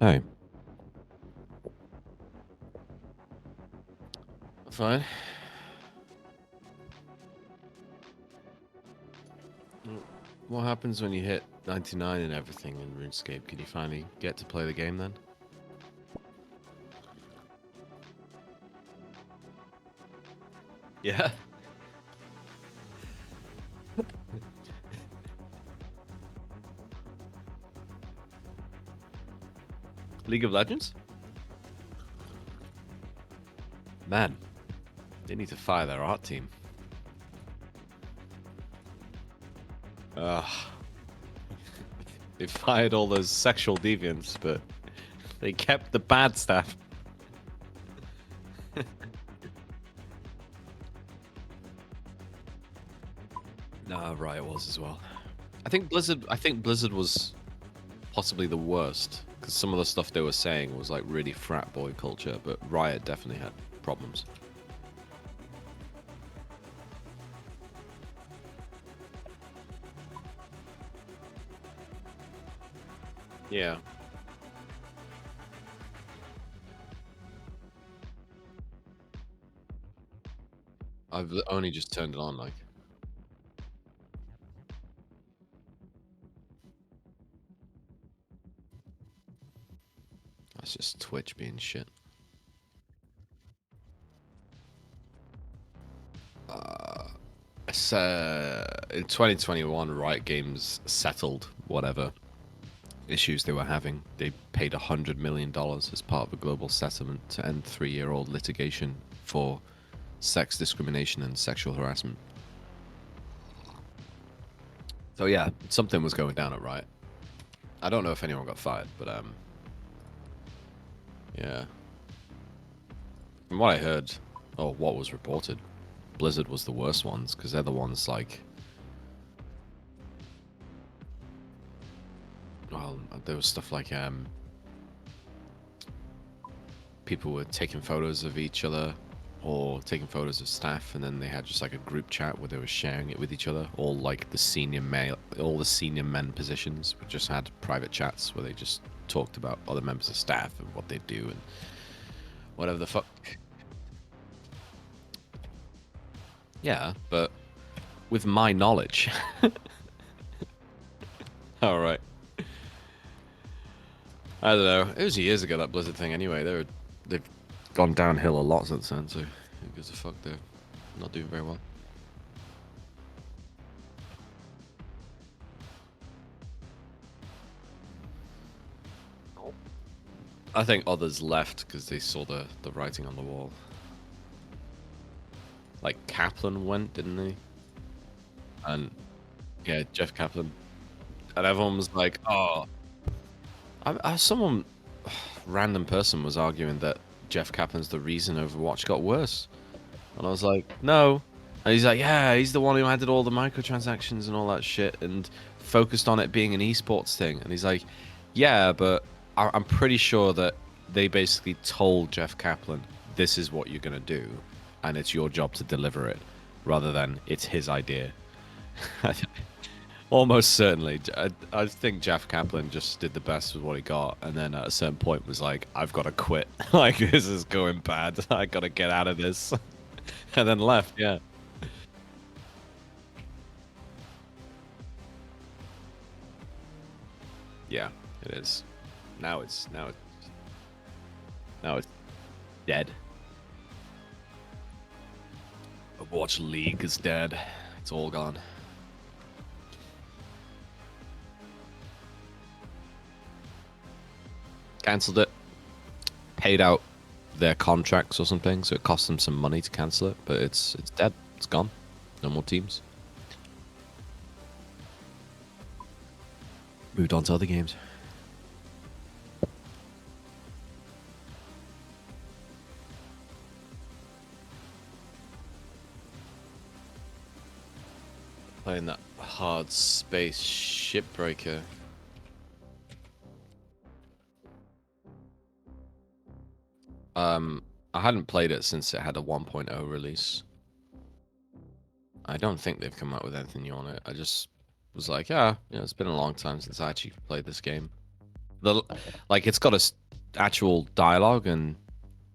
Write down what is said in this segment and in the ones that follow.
Okay. Fine. What happens when you hit 99 and everything in RuneScape? Can you finally get to play the game then? Yeah. League of Legends? Man, they need to fire their art team. They fired all those sexual deviants, but they kept the bad staff. Nah, Riot was as well. I think Blizzard was possibly the worst, because some of the stuff they were saying was like really frat boy culture, but Riot definitely had problems. Yeah. I've only just turned it on, like. That's just Twitch being shit. In 2021, Riot Games settled whatever issues they were having. They paid $100 million as part of a global settlement to end 3-year-old litigation for sex discrimination and sexual harassment. So yeah, something was going down at Riot. I don't know if anyone got fired, but yeah. From what I heard, or what was reported, Blizzard was the worst ones, because they're the ones like... Well, there was stuff like people were taking photos of each other or taking photos of staff, and then they had just like a group chat where they were sharing it with each other. All like the senior men positions just had private chats where they just talked about other members of staff and what they do and whatever the fuck. Yeah, but with my knowledge. All right. I don't know. It was years ago, that Blizzard thing. Anyway, they've gone downhill a lot since then. So who gives a fuck? They're not doing very well. I think others left because they saw the writing on the wall. Like Kaplan went, didn't he? And yeah, Jeff Kaplan. And everyone was like, "Oh." Someone, random person, was arguing that Jeff Kaplan's the reason Overwatch got worse, and I was like, "No." And he's like, "Yeah, he's the one who added all the microtransactions and all that shit and focused on it being an esports thing." And he's like, "Yeah, but I'm pretty sure that they basically told Jeff Kaplan, this is what you're gonna do, and it's your job to deliver it, rather than it's his idea." Almost certainly. I think Jeff Kaplan just did the best with what he got, and then at a certain point was like, I've got to quit. Like, this is going bad. I got to get out of this. And then left, yeah. Yeah, it is. Now it's dead. Overwatch League is dead. It's all gone. Cancelled it. Paid out their contracts or something, so it cost them some money to cancel it, but it's dead. It's gone. No more teams. Moved on to other games. Playing that hard space shipbreaker. I hadn't played it since it had a 1.0 release. I don't think they've come out with anything new on it. I just was like, yeah, it's been a long time since I actually played this game. Like, it's got actual dialogue and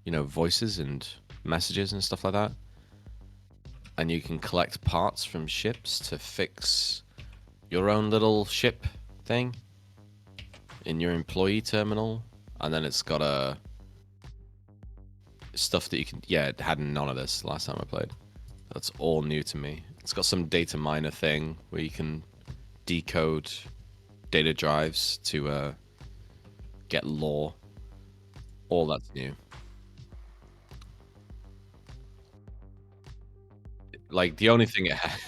voices and messages and stuff like that. And you can collect parts from ships to fix your own little ship thing in your employee terminal. And then it's got a stuff that you can. Yeah, it had none of this last time I played. That's all new to me. It's got some data miner thing where you can decode data drives to get lore. All that's new. Like the only thing it had,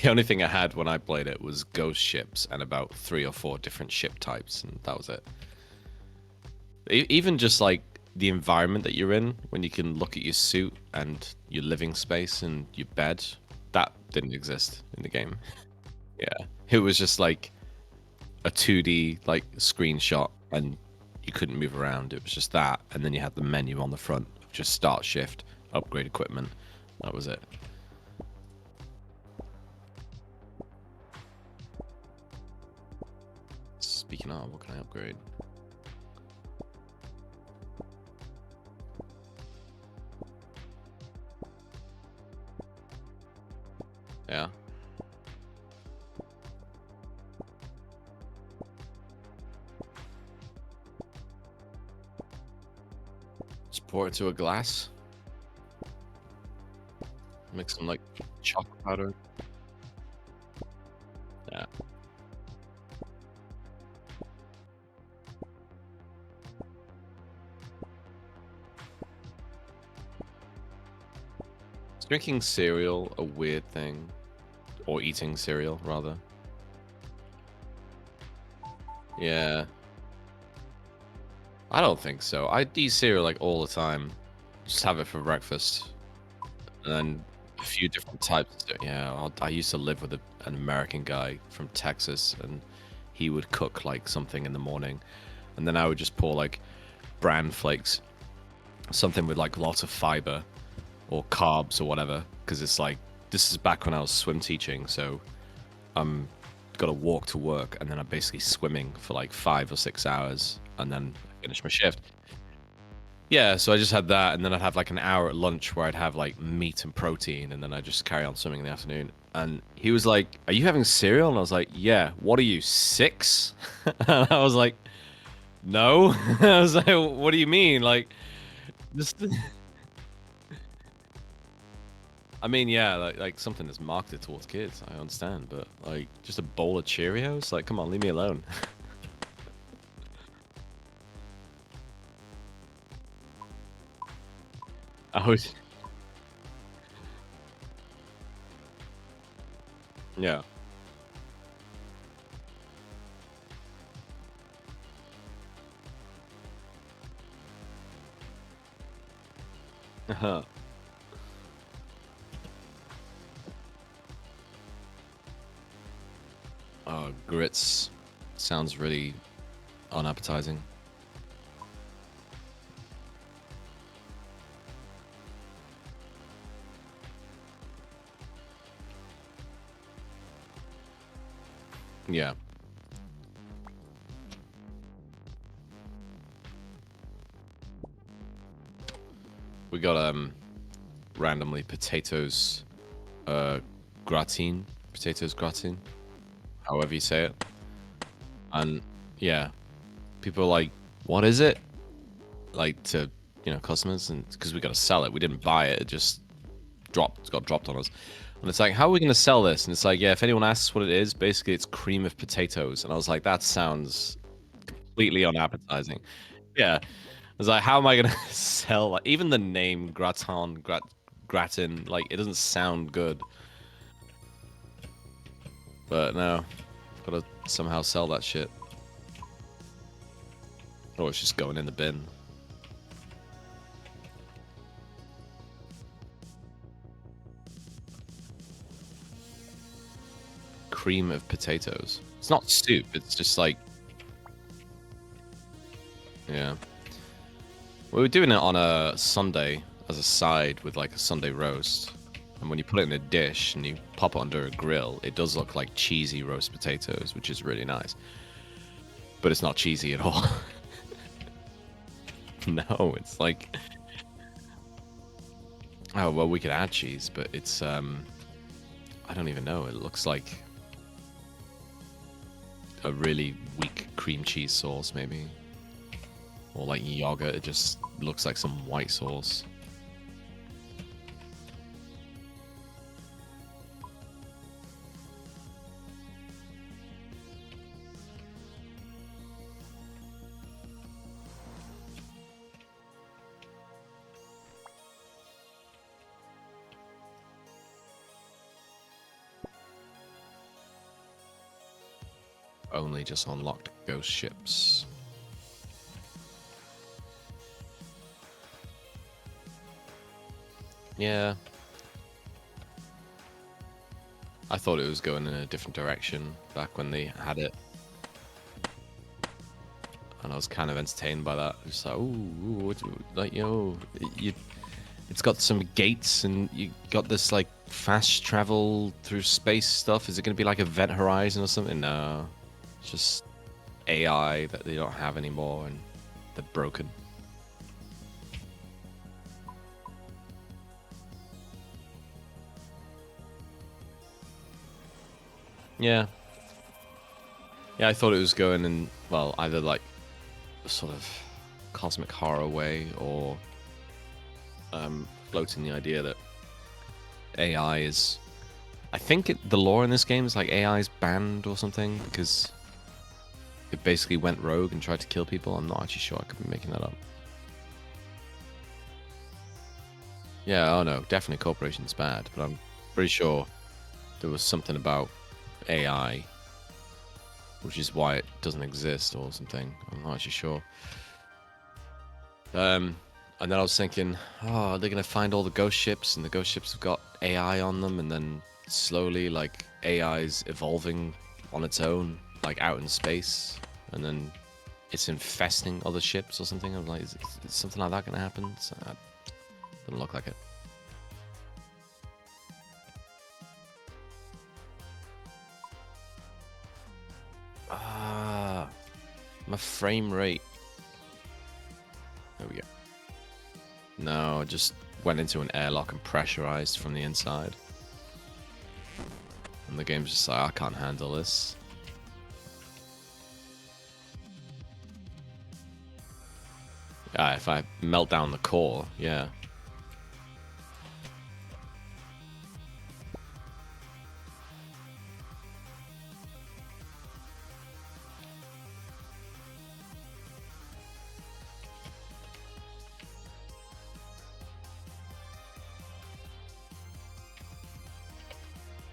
the only thing it had when I played it was ghost ships and about 3 or 4 different ship types, and that was it. Even just like the environment that you're in, when you can look at your suit and your living space and your bed, that didn't exist in the game. Yeah, it was just like a 2D like screenshot, and you couldn't move around. It was just that, and then you had the menu on the front, just start shift, upgrade equipment. That was it. Speaking of, what can I upgrade? Yeah. Just pour it to a glass. Mix some like chocolate powder. Yeah. Is drinking cereal a weird thing? Or eating cereal, rather? Yeah. I don't think so. I eat cereal like all the time. Just have it for breakfast. And then a few different types. Yeah, I used to live with an American guy from Texas, and he would cook like something in the morning. And then I would just pour like bran flakes, something with like lots of fiber or carbs or whatever. Because it's like, this is back when I was swim teaching. So I'm got to walk to work, and then I'm basically swimming for like 5 or 6 hours, and then finish my shift. Yeah, so I just had that, and then I'd have like an hour at lunch where I'd have like meat and protein, and then I'd just carry on swimming in the afternoon. And he was like, "Are you having cereal?" And I was like, "Yeah." "What are you, 6?" And I was like, "No." I was like, "What do you mean?" Like, just. I mean, yeah, like something that's marketed towards kids. I understand, but like just a bowl of Cheerios, like, come on, leave me alone. I was, yeah. Grits sounds really unappetizing. Yeah, we got randomly uh gratin, potatoes gratin, however you say it. And yeah, people are like, "What is it?" Like, to customers, and because we got to sell it, we didn't buy it. It just got dropped on us. And it's like, how are we going to sell this? And it's like, yeah, if anyone asks what it is, basically it's cream of potatoes. And I was like, that sounds completely unappetizing. Yeah. I was like, how am I going to sell, like, even the name gratin, like, it doesn't sound good. But no, gotta somehow sell that shit. Or it's just going in the bin. Cream of potatoes. It's not soup. It's just like, yeah. We were doing it on a Sunday as a side with like a Sunday roast. And when you put it in a dish and you pop it under a grill, it does look like cheesy roast potatoes, which is really nice. But it's not cheesy at all. No, it's like, oh well, we could add cheese, but it's I don't even know. It looks like a really weak cream cheese sauce, maybe, or like yogurt. It just looks like some white sauce. Only just unlocked ghost ships. Yeah. I thought it was going in a different direction back when they had it. And I was kind of entertained by that. Just like, ooh, like, you know, it's got some gates and you got this like fast travel through space stuff. Is it going to be like Event Horizon or something? No. It's just AI that they don't have anymore and they're broken. Yeah. Yeah, I thought it was going in, well, either like sort of cosmic horror way or floating the idea that AI is... I think the lore in this game is like AI is banned or something because it basically went rogue and tried to kill people. I'm not actually sure. I could be making that up. Yeah, oh no, definitely corporation's bad, but I'm pretty sure there was something about AI, which is why it doesn't exist or something. I'm not actually sure. And then I was thinking, oh, they're gonna find all the ghost ships, and the ghost ships have got AI on them, and then slowly, like, AI's evolving on its own, like out in space, and then it's infesting other ships or something. I'm like, is something like that gonna happen? So, doesn't look like it. Ah, my frame rate. There we go. No, I just went into an airlock and pressurized from the inside. And the game's just like, I can't handle this. If I melt down the core, yeah.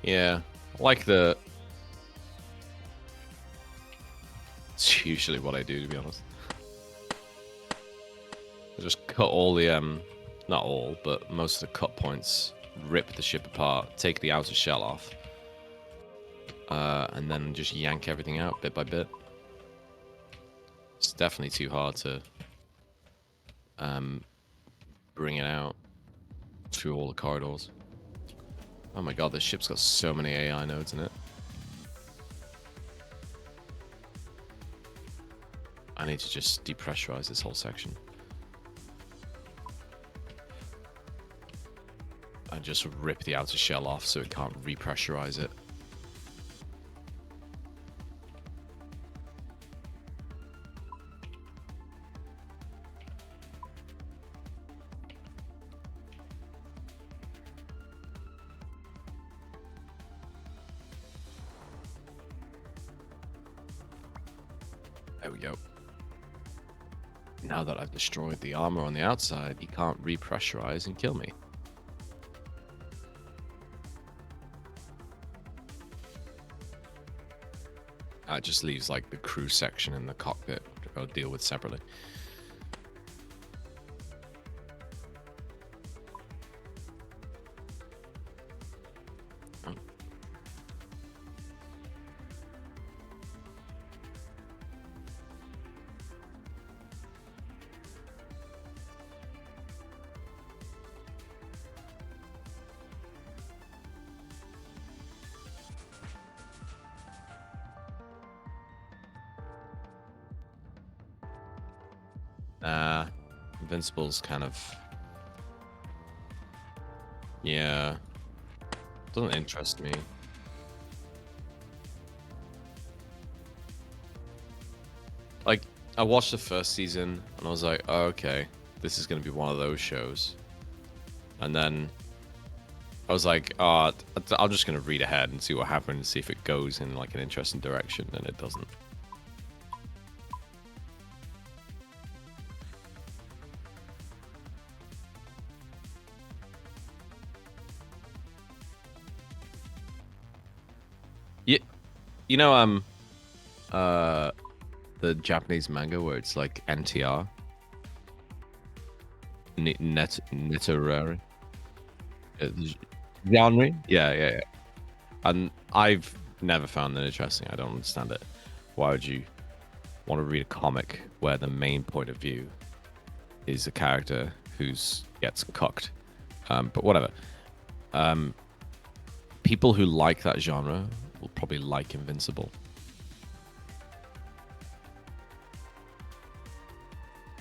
Yeah, like the... It's usually what I do, to be honest. I just cut all the, not all, but most of the cut points, rip the ship apart, take the outer shell off, and then just yank everything out bit by bit. It's definitely too hard to bring it out through all the corridors. Oh my god, this ship's got so many AI nodes in it. I need to just depressurize this whole section. And just rip the outer shell off so it can't repressurize it. There we go. Now that I've destroyed the armor on the outside, he can't repressurize and kill me. It just leaves like the crew section and the cockpit I'll deal with separately. Oh. Invincible's kind of, yeah, doesn't interest me. Like, I watched the first season and I was like, oh, okay, this is gonna be one of those shows. And then I was like, oh, I'm just gonna read ahead and see what happens, and see if it goes in like an interesting direction, and it doesn't. Yeah, you know, the Japanese manga where it's like NTR, Neterari, genre. Yeah. And I've never found it interesting. I don't understand it. Why would you want to read a comic where the main point of view is a character who's gets cucked? But whatever. People who like that genre will probably like Invincible.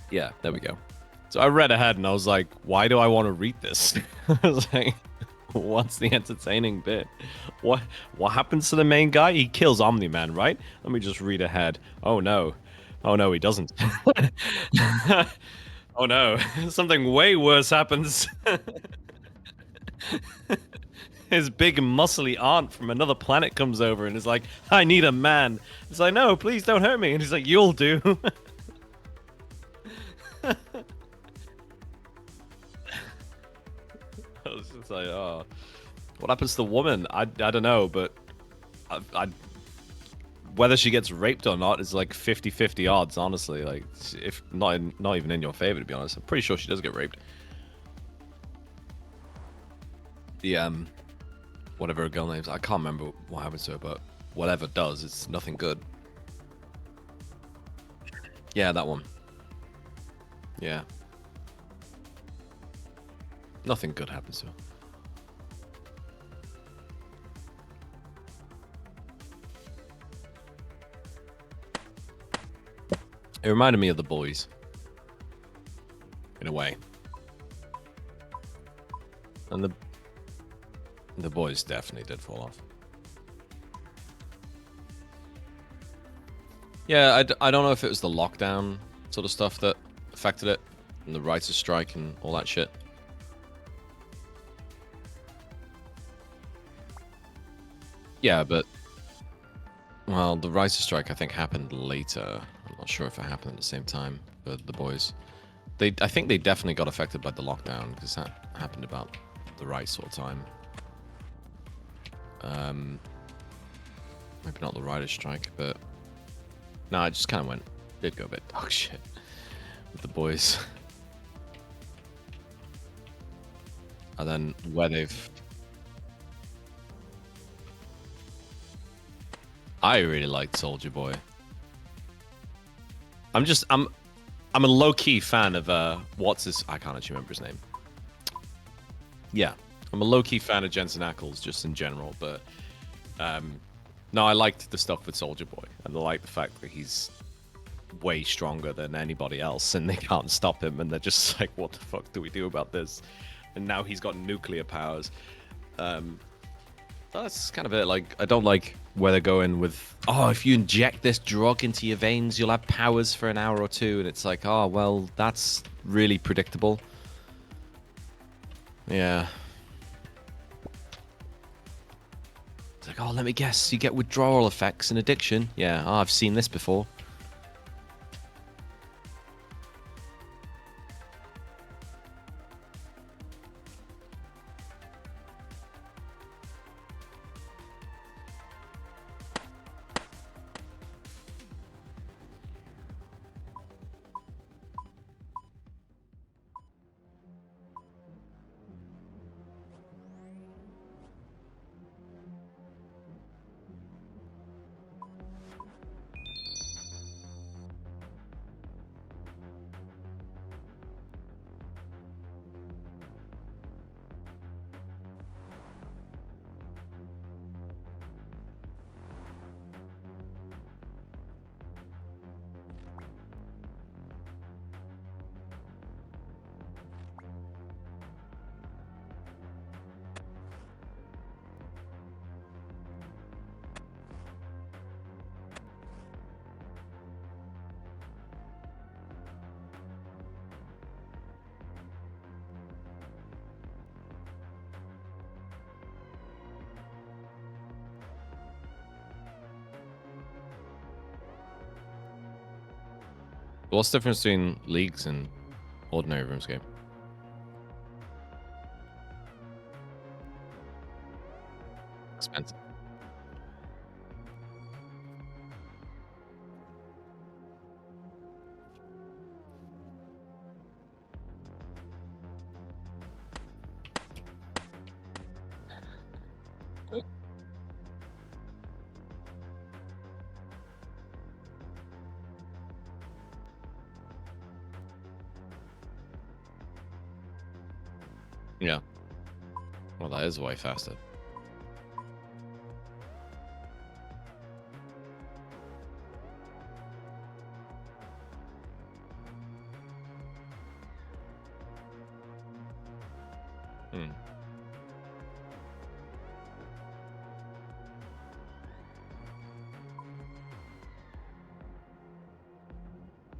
Yeah, there we go. So I read ahead and I was like, why do I want to read this? I was like, what's the entertaining bit? What happens to the main guy? He kills Omni-Man, right? Let me just read ahead. Oh no. Oh no, he doesn't. Oh no. Something way worse happens. His big muscly aunt from another planet comes over and is like, I need a man. It's like, no, please don't hurt me. And he's like, you'll do. I was just like, oh, what happens to the woman? I don't know, but I whether she gets raped or not is like 50-50 odds, honestly. Like, if not even in your favor, to be honest. I'm pretty sure she does get raped. The whatever her girl name's, I can't remember what happens to her, but whatever does, it's nothing good. Yeah, that one. Yeah. Nothing good happens to her. It reminded me of The Boys. In a way. And the Boys definitely did fall off. Yeah, I don't know if it was the lockdown sort of stuff that affected it, and the writers' strike and all that shit. Yeah, but well, the writers' strike I think happened later. I'm not sure if it happened at the same time for the Boys. I think they definitely got affected by the lockdown because that happened about the right sort of time. Maybe not the writers' strike, but no, it just kind of did go a bit dog shit with the Boys. And then where I really liked Soldier Boy. I'm a low-key fan of what's his, I can't actually remember his name. Yeah, I'm a low-key fan of Jensen Ackles just in general, but no, I liked the stuff with Soldier Boy, and I like the fact that he's way stronger than anybody else, and they can't stop him, and they're just like, what the fuck do we do about this? And now he's got nuclear powers. That's kind of it. Like, I don't like where they're going with, oh, if you inject this drug into your veins, you'll have powers for an hour or two, and it's like, oh, well, that's really predictable. Yeah. It's like, oh, let me guess, you get withdrawal effects and addiction. Yeah, oh, I've seen this before. What's the difference between leagues and ordinary RuneScape? Expensive. Yeah. Well, that is way faster. Hmm.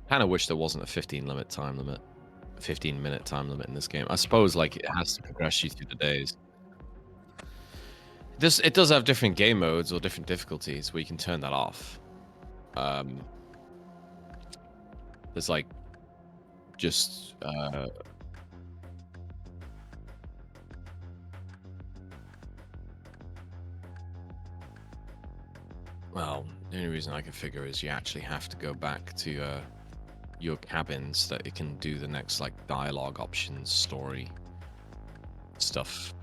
Kind of wish there wasn't a 15-minute time limit. 15-minute time limit in this game. I suppose like it has to progress you through the days. This it does have different game modes or different difficulties where you can turn that off. Um, there's like just well, the only reason I can figure is you actually have to go back to your cabins that it can do the next like dialogue options, story stuff.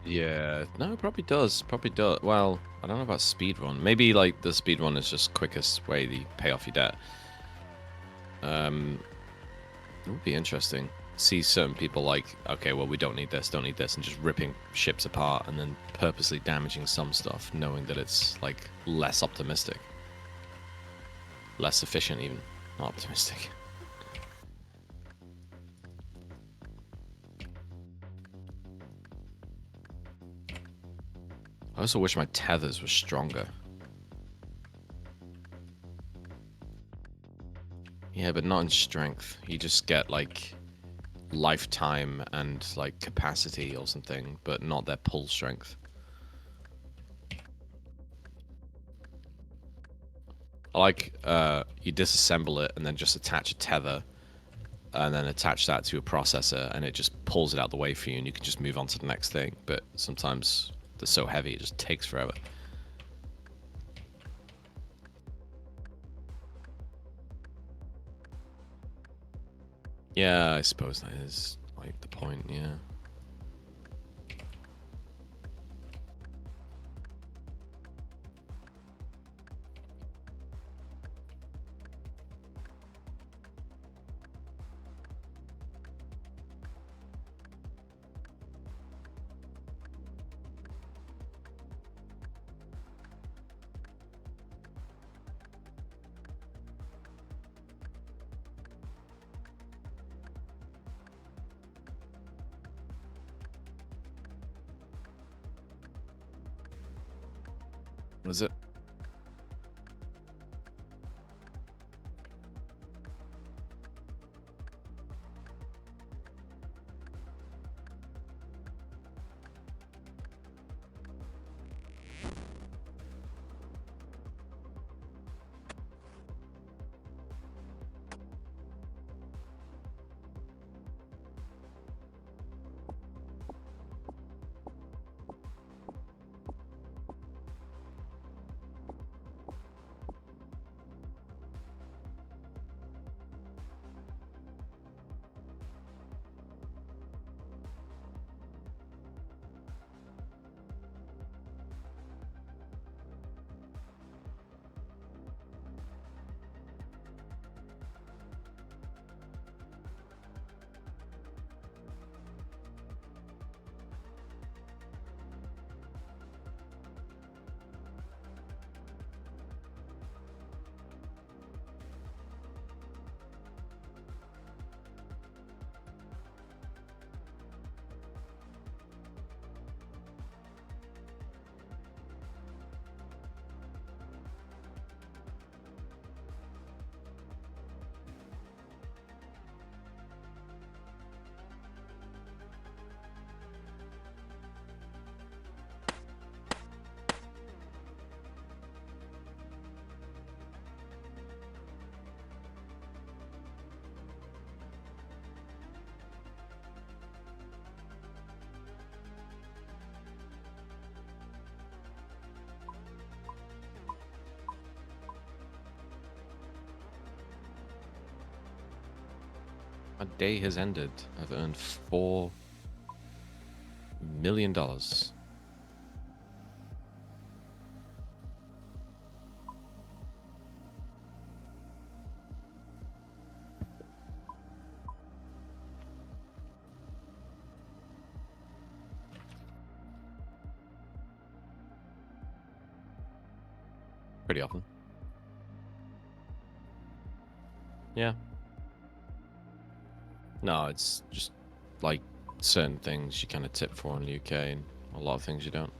Yeah, no, it probably does. Probably does. Well, I don't know about speedrun. Maybe like the speedrun is just quickest way to pay off your debt. It would be interesting. See certain people like, okay, well, we don't need this, and just ripping ships apart and then purposely damaging some stuff, knowing that it's like less optimistic, less efficient, even not optimistic. I also wish my tethers were stronger. Yeah, but not in strength. You just get like lifetime and like capacity or something, but not their pull strength. I like you disassemble it and then just attach a tether and then attach that to a processor and it just pulls it out the way for you and you can just move on to the next thing. But sometimes they're so heavy it just takes forever. Yeah, I suppose that is like the point, yeah. What is it? My day has ended. I've earned $4 million. Pretty often. Yeah. No, it's just like certain things you kind of tip for in the UK, and a lot of things you don't.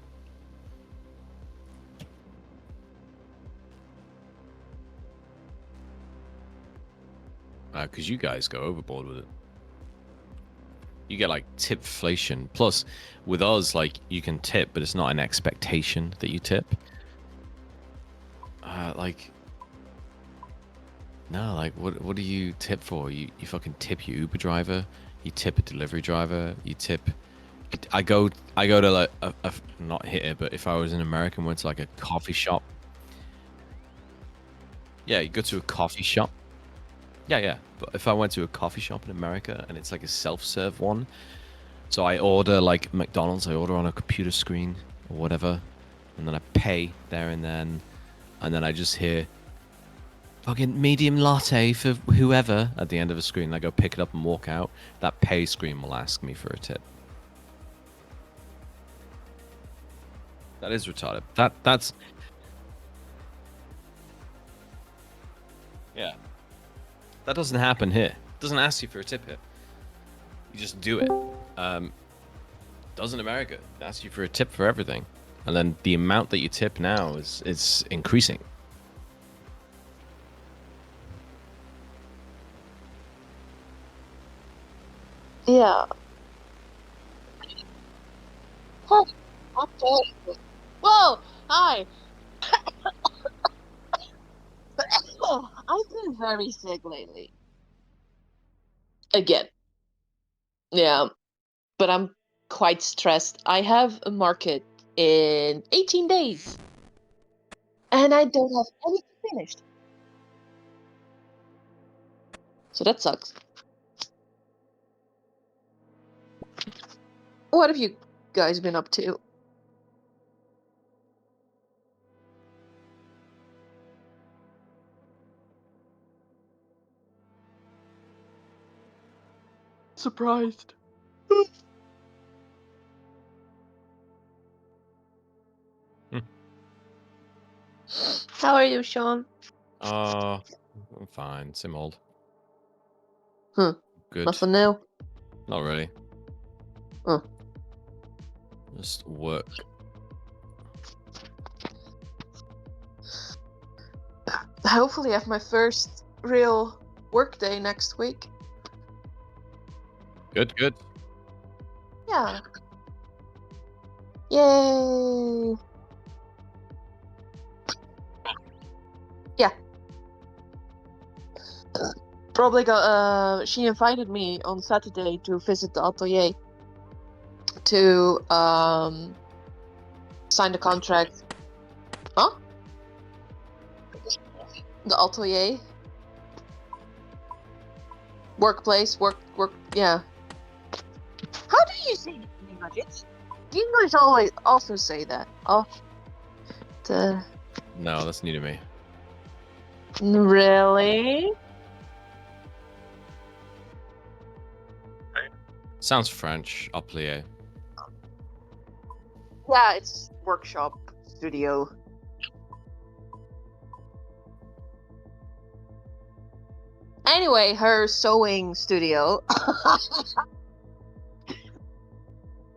Because you guys go overboard with it. You get like tipflation. Plus, with us, like you can tip, but it's not an expectation that you tip. Like, no, like what do you tip for? You fucking tip your Uber driver. You tip a delivery driver. You tip. I go to like not here, but if I was in America and went to like a coffee shop. Yeah, you go to a coffee shop. Yeah, yeah. But if I went to a coffee shop in America and it's like a self-serve one, so I order like McDonald's, I order on a computer screen or whatever, and then I pay there and then I just hear fucking medium latte for whoever at the end of a screen. I go pick it up and walk out. That pay screen will ask me for a tip. That is retarded. That's yeah. That doesn't happen here. It doesn't ask you for a tip here. You just do it. Does in America. It asks you for a tip for everything. And then the amount that you tip now is increasing. Yeah. Oh, okay. Whoa! Hi! Oh, I've been very sick lately. Again. Yeah. But I'm quite stressed. I have a market in 18 days. And I don't have anything finished. So that sucks. What have you guys been up to? Surprised. How are you, Sean? I'm fine. Same old. Huh. Good. Nothing new? Not really. Huh. Just work. Hopefully I have my first real work day next week. Good, good. Yeah. Yay! Yeah. Probably got she invited me on Saturday to visit the atelier to sign the contract. Huh? The atelier. Workplace, work, yeah. How do you say it in English? The English always also say that. Oh, No, that's new to me. really? Sounds French. Atelier. Yeah, it's workshop, studio. Anyway, her sewing studio.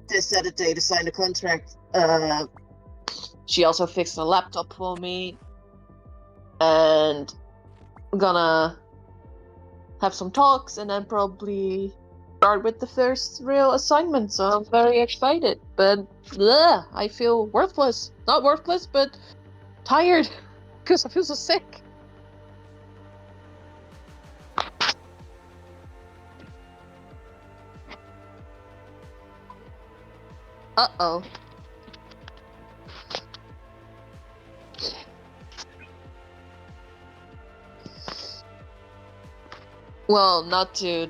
This Saturday to sign the contract. She also fixed a laptop for me, and I'm gonna have some talks, and then probably start with the first real assignment. So I'm very excited, but I feel worthless. Not worthless, but tired because I feel so sick. Uh-oh. Well, not to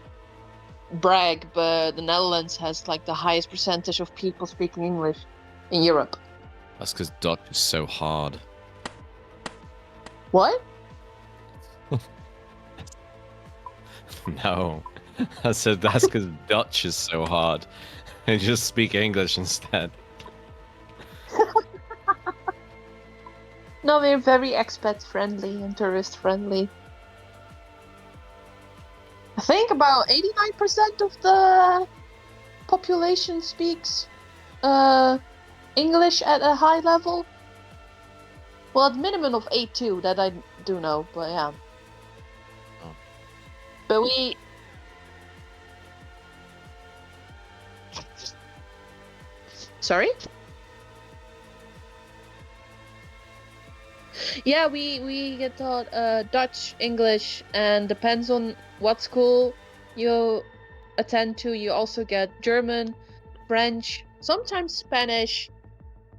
brag, but the Netherlands has like the highest percentage of people speaking English in Europe. That's because Dutch is so hard. What? No. I said that's because Dutch is so hard. They just speak English instead. No, we're very expat friendly and tourist friendly. I think about 89% of the population speaks English at a high level. Well, at minimum of A2, that I do know, but yeah. Oh. But we... Sorry? Yeah, we get taught Dutch, English, and depends on what school you attend to, you also get German, French, sometimes Spanish.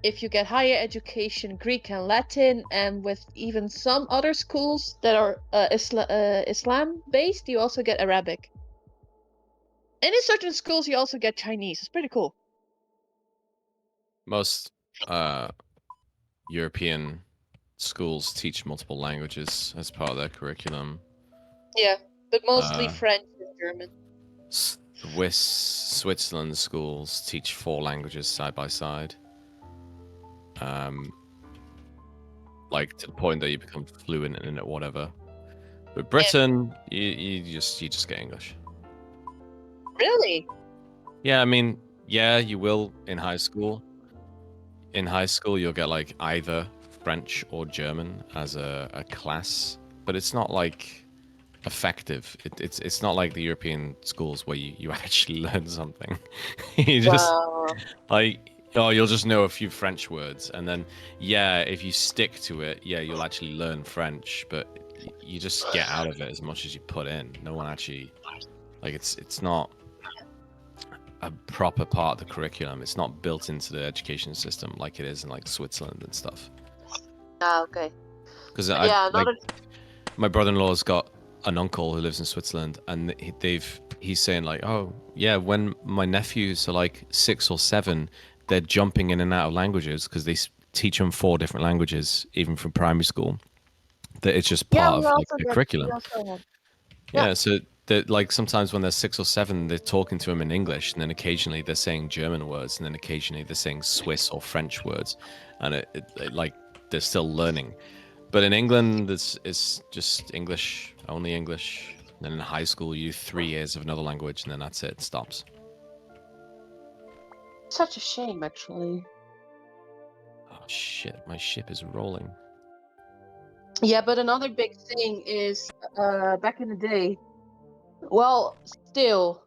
If you get higher education, Greek and Latin, and with even some other schools that are Islam based, you also get Arabic. And in certain schools, you also get Chinese. It's pretty cool. Most European schools teach multiple languages as part of their curriculum. Yeah, but mostly French and German. Switzerland schools teach 4 languages side by side. Like to the point that you become fluent in it, whatever. But Britain, you just get English. Really? Yeah, I mean, yeah, you will in high school. In high school, you'll get like either French or German as a class, but it's not like effective. It's not like the European schools where you actually learn something. You just like, oh, you'll just know a few French words, and then yeah, if you stick to it, yeah, you'll actually learn French, but you just get out of it as much as you put in. No one actually, like, it's not a proper part of the curriculum. It's not built into the education system like it is in like Switzerland and stuff. Ah, okay. Because Yeah, like, my brother-in-law's got an uncle who lives in Switzerland, and he's saying like, oh yeah, when my nephews are like 6 or 7, they're jumping in and out of languages because they teach them 4 different languages even from primary school. That it's just part of like the curriculum. Yeah, so that like sometimes when they're 6 or 7, they're talking to them in English, and then occasionally they're saying German words, and then occasionally they're saying Swiss or French words, and it like they're still learning. But in England, it's just English, only English. And then in high school, you do 3 years of another language, and then that's it. It stops. Such a shame, actually. Oh shit! My ship is rolling. Yeah, but another big thing is back in the day. Well, still,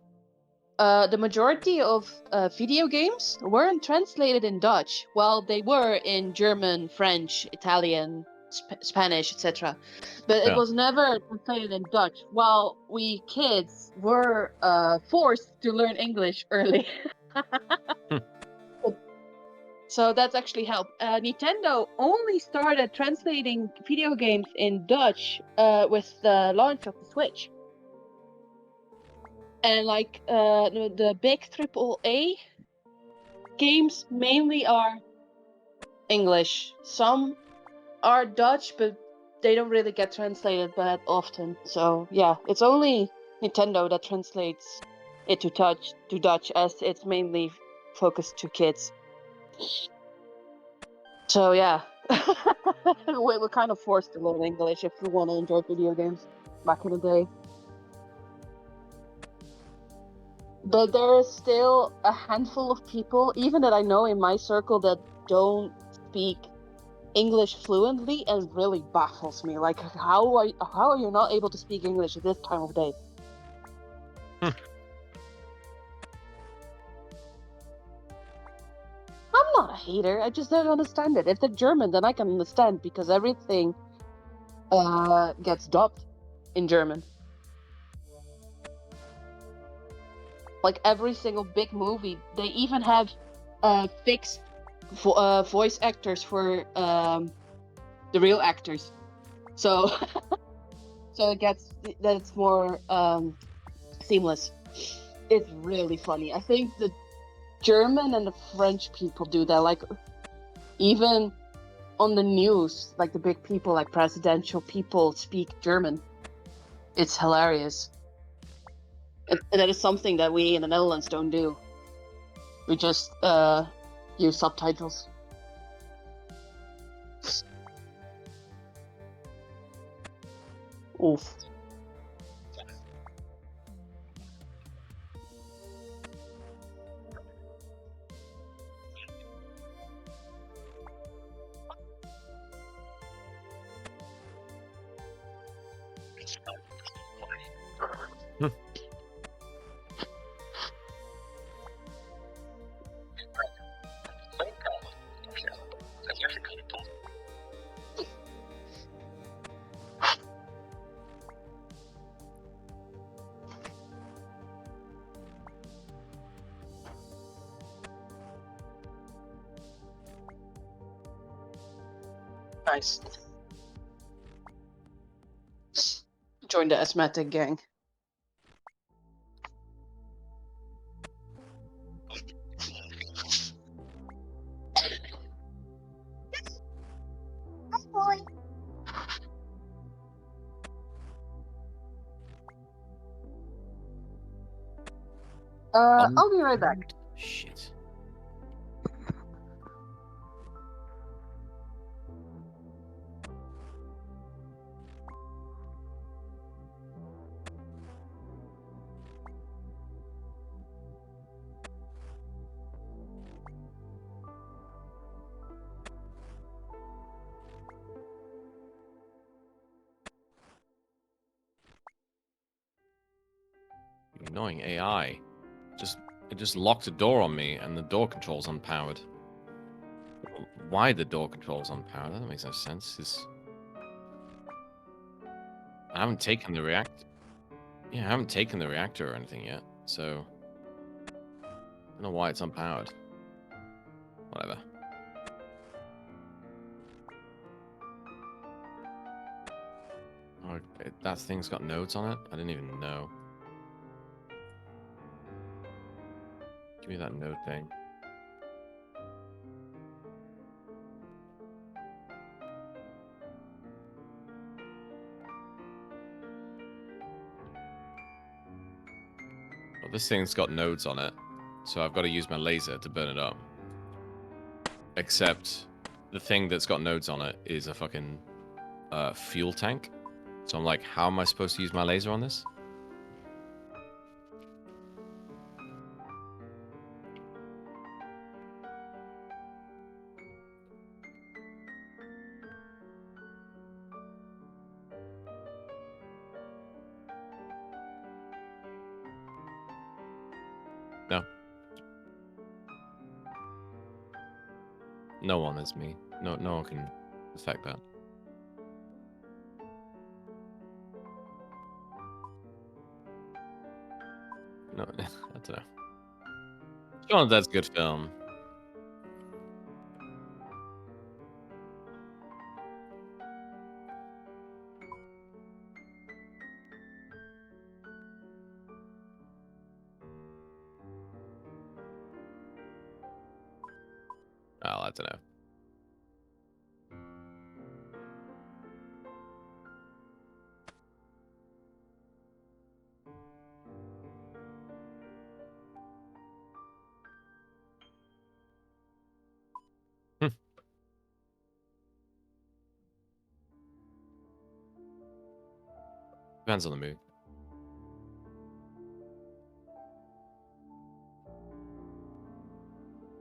the majority of video games weren't translated in Dutch. Well, they were in German, French, Italian, Spanish, etc. But it was never translated in Dutch. While we kids were forced to learn English early. So that's actually helped. Nintendo only started translating video games in Dutch with the launch of the Switch. And like the big AAA games mainly are English. Some are Dutch, but they don't really get translated that often. So yeah, it's only Nintendo that translates it to Dutch, as it's mainly focused to kids. So yeah, we're kind of forced to learn English if we want to enjoy video games back in the day. But there is still a handful of people, even that I know in my circle, that don't speak English fluently, and really baffles me. Like, how are you not able to speak English at this time of day? I'm not a hater. I just don't understand it. If they're German, then I can understand, because everything gets dubbed in German. Like every single big movie, they even have fixed voice actors for the real actors. So so it gets that it's more seamless. It's really funny. I think the German and the French people do that. Like, even on the news, like the big people, like presidential people, speak German. It's hilarious. And that is something that we in the Netherlands don't do. We just use subtitles. Oof. Nice. Join the asthmatic gang. I'll be right back. Shit. Annoying AI. It just locked a door on me, and the door control's unpowered. Why the door control's unpowered? That makes no sense. I haven't taken the reactor. Yeah, I haven't taken the reactor or anything yet, so I don't know why it's unpowered. Whatever. Oh, that thing's got nodes on it? I didn't even know. Give me that node thing. Well, this thing's got nodes on it, so I've got to use my laser to burn it up. Except the thing that's got nodes on it is a fucking fuel tank. So I'm like, how am I supposed to use my laser on this? No. No one is me. No one can affect that. No, I don't know. Shaun of the Dead's a good film. Oh, I don't know. Depends on the mood.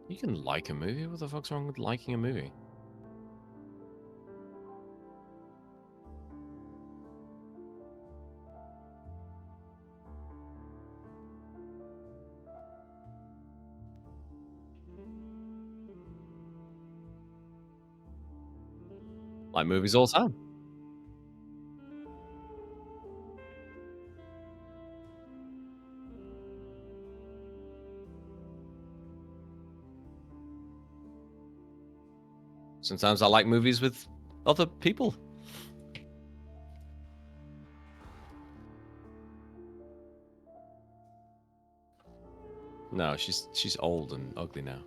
You can like a movie? What the fuck's wrong with liking a movie? Like movies all the time. Sometimes I like movies with other people. No, she's old and ugly now.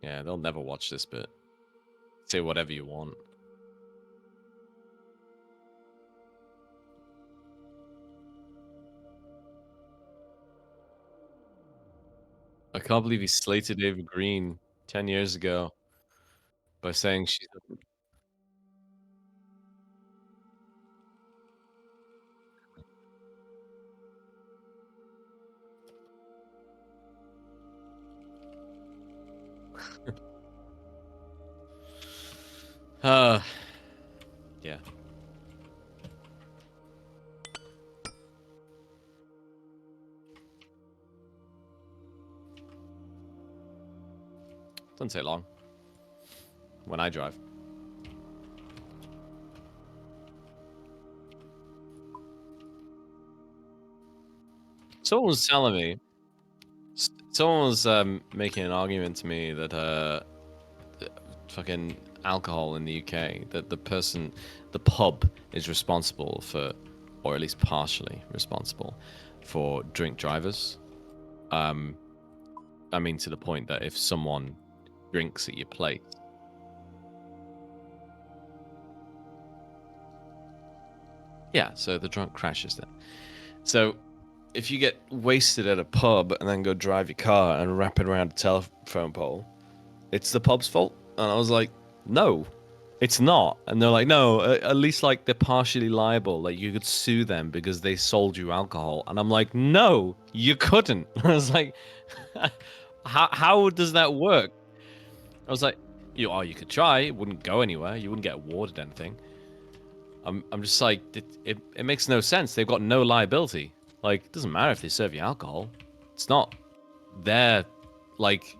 Yeah, they'll never watch this bit. Say whatever you want. I can't believe he slated Ava Green 10 years ago by saying she's yeah. Doesn't take long when I drive. Someone was telling me, someone was making an argument to me that fucking alcohol in the UK, that the pub is responsible for, or at least partially responsible for drink drivers. I mean, to the point that if someone drinks at your place, yeah, so the drunk crashes then. So if you get wasted at a pub and then go drive your car and wrap it around a telephone pole, it's the pub's fault. And I was like, no, it's not. And they're like, no, at least like they're partially liable. Like you could sue them because they sold you alcohol. And I'm like, no, you couldn't. I was like, how does that work? I was like, you could try. It wouldn't go anywhere. You wouldn't get awarded anything. I'm just like, it makes no sense. They've got no liability. Like, it doesn't matter if they serve you alcohol. It's not their, like,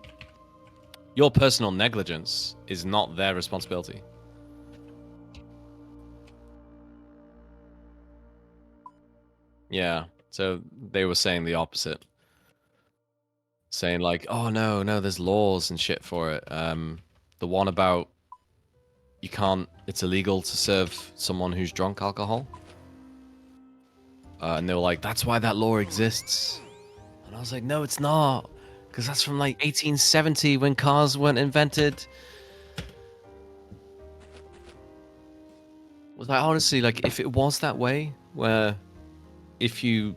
your personal negligence is not their responsibility. Yeah, so they were saying the opposite. Saying like, oh no, there's laws and shit for it. The one about you can't, it's illegal to serve someone who's drunk alcohol. And they were like, that's why that law exists. And I was like, no, it's not. Because that's from like 1870 when cars weren't invented. Was like, honestly, like if it was that way, where if you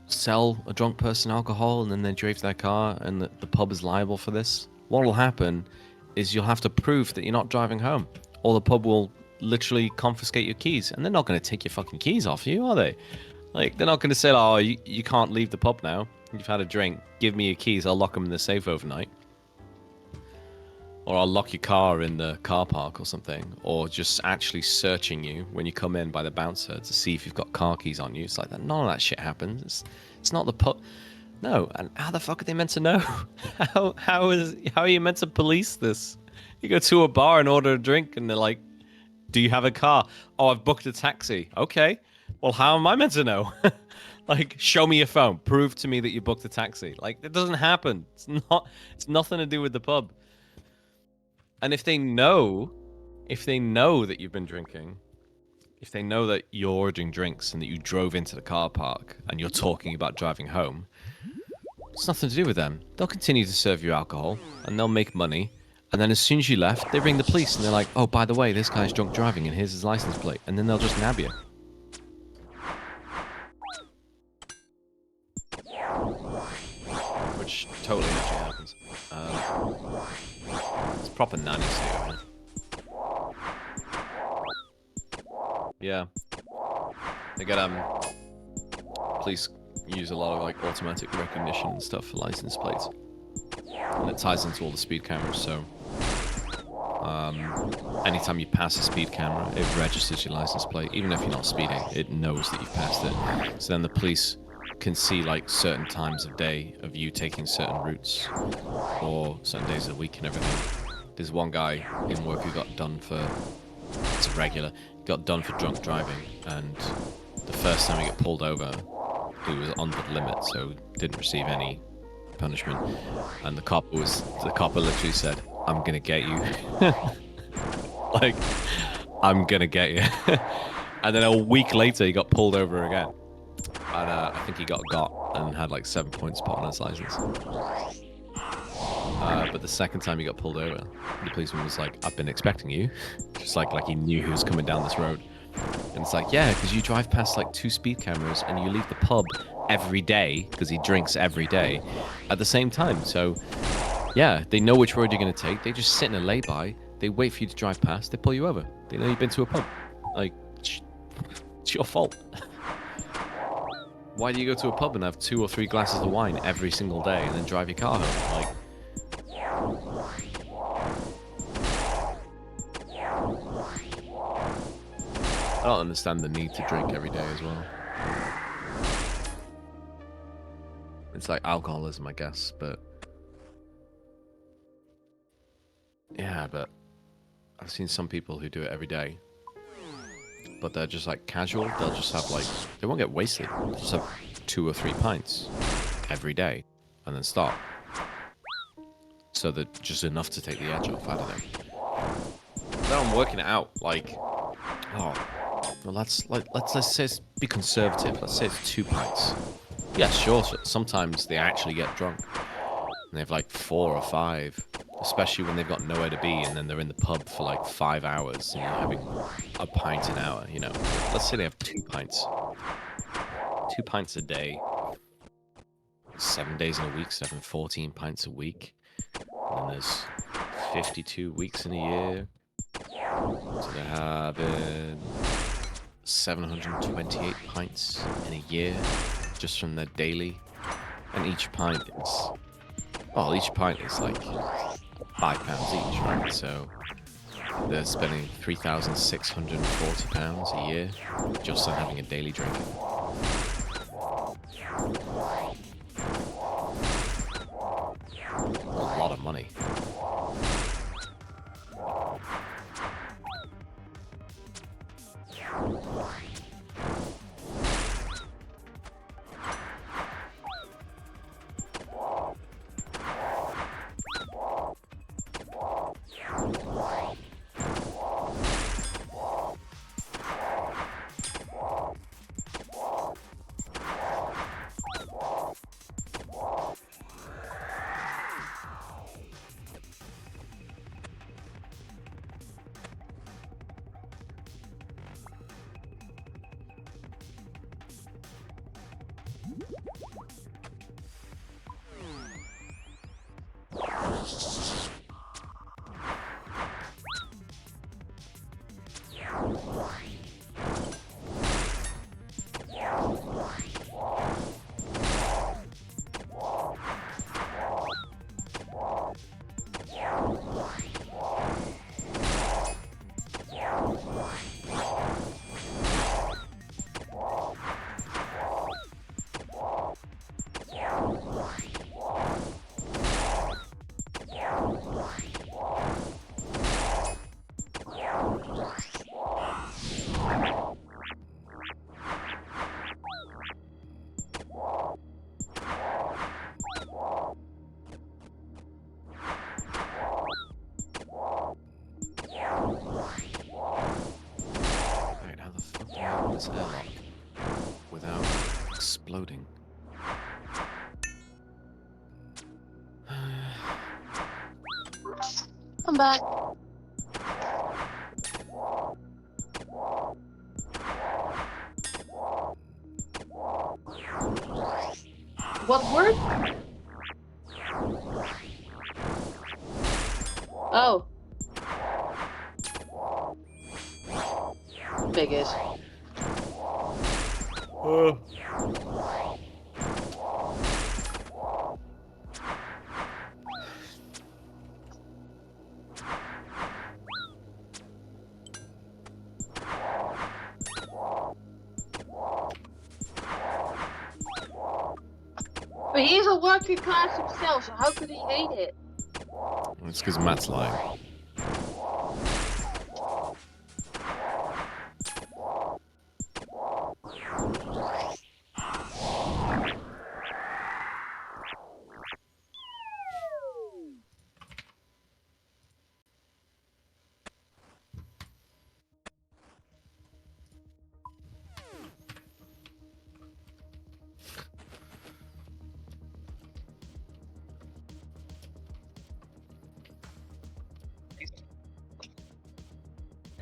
sell a drunk person alcohol and then they drive their car and the pub is liable for this, what will happen is you'll have to prove that you're not driving home. Or the pub will literally confiscate your keys. And they're not going to take your fucking keys off you, are they? Like, they're not going to say, oh, you can't leave the pub now. You've had a drink. Give me your keys. I'll lock them in the safe overnight. Or I'll lock your car in the car park or something. Or just actually searching you when you come in by the bouncer to see if you've got car keys on you. It's like that. None of that shit happens. It's not the pub. No. And how the fuck are they meant to know? How are you meant to police this? You go to a bar and order a drink and they're like, do you have a car? Oh, I've booked a taxi. Okay. Well, how am I meant to know? Like, show me your phone. Prove to me that you booked a taxi. Like, it doesn't happen. It's nothing to do with the pub. And if they know that you've been drinking, if they know that you're ordering drinks and that you drove into the car park and you're talking about driving home, it's nothing to do with them. They'll continue to serve you alcohol and they'll make money. And then as soon as you left, they ring the police and they're like, oh, by the way, this guy's drunk driving and here's his license plate. And then they'll just nab you. Which totally actually happens. It's proper nanny state, man. Yeah. They get police use a lot of like automatic recognition and stuff for license plates. And it ties into all the speed cameras, so anytime you pass a speed camera, it registers your license plate. Even if you're not speeding, it knows that you've passed it. So then the police can see like certain times of day of you taking certain routes or certain days of the week and everything. there's one guy in work who got done for, it's a regular, got done for drunk driving, and the first time he got pulled over, he was under the limit, so didn't receive any punishment. And the cop literally said, "I'm gonna get you." Like, I'm gonna get you. And then a week later, he got pulled over again. And I think he got and had like 7 points put on his license. But the second time he got pulled over, the policeman was like, "I've been expecting you." Just like he knew he was coming down this road. And it's like, yeah, because you drive past like 2 speed cameras and you leave the pub every day, because he drinks every day, at the same time. So, yeah, they know which road you're going to take. They just sit in a lay-by. They wait for you to drive past. They pull you over. They know you've been to a pub. Like, it's your fault. Why do you go to a pub and have 2 or 3 glasses of wine every single day and then drive your car home? Like, I don't understand the need to drink every day as well. It's like alcoholism, I guess, but yeah, but I've seen some people who do it every day, but they're just like casual. They'll just have like, they won't get wasted. They'll just have 2 or 3 pints every day and then stop. So they're just enough to take the edge off. I don't know. Then I'm working it out like, oh, well, let's say be conservative. Let's say it's 2 pints. Yeah, sure. Sometimes they actually get drunk. And they have like 4 or 5. Especially when they've got nowhere to be and then they're in the pub for like 5 hours and you're having a pint an hour, you know. Let's say they have 2 pints. 2 pints a day. 7 days in a week, so having 14 pints a week. And then there's 52 weeks in a year. So they're having 728 pints in a year just from their daily. And each pint is, well, each pint is like £5 each, right? So they're spending £3,640 a year just on having a daily drink. A lot of money. This airlock without exploding. I'm back. What word? Oh. Figures. But he's a working class himself, so how could he hate it? It's because Matt's lying.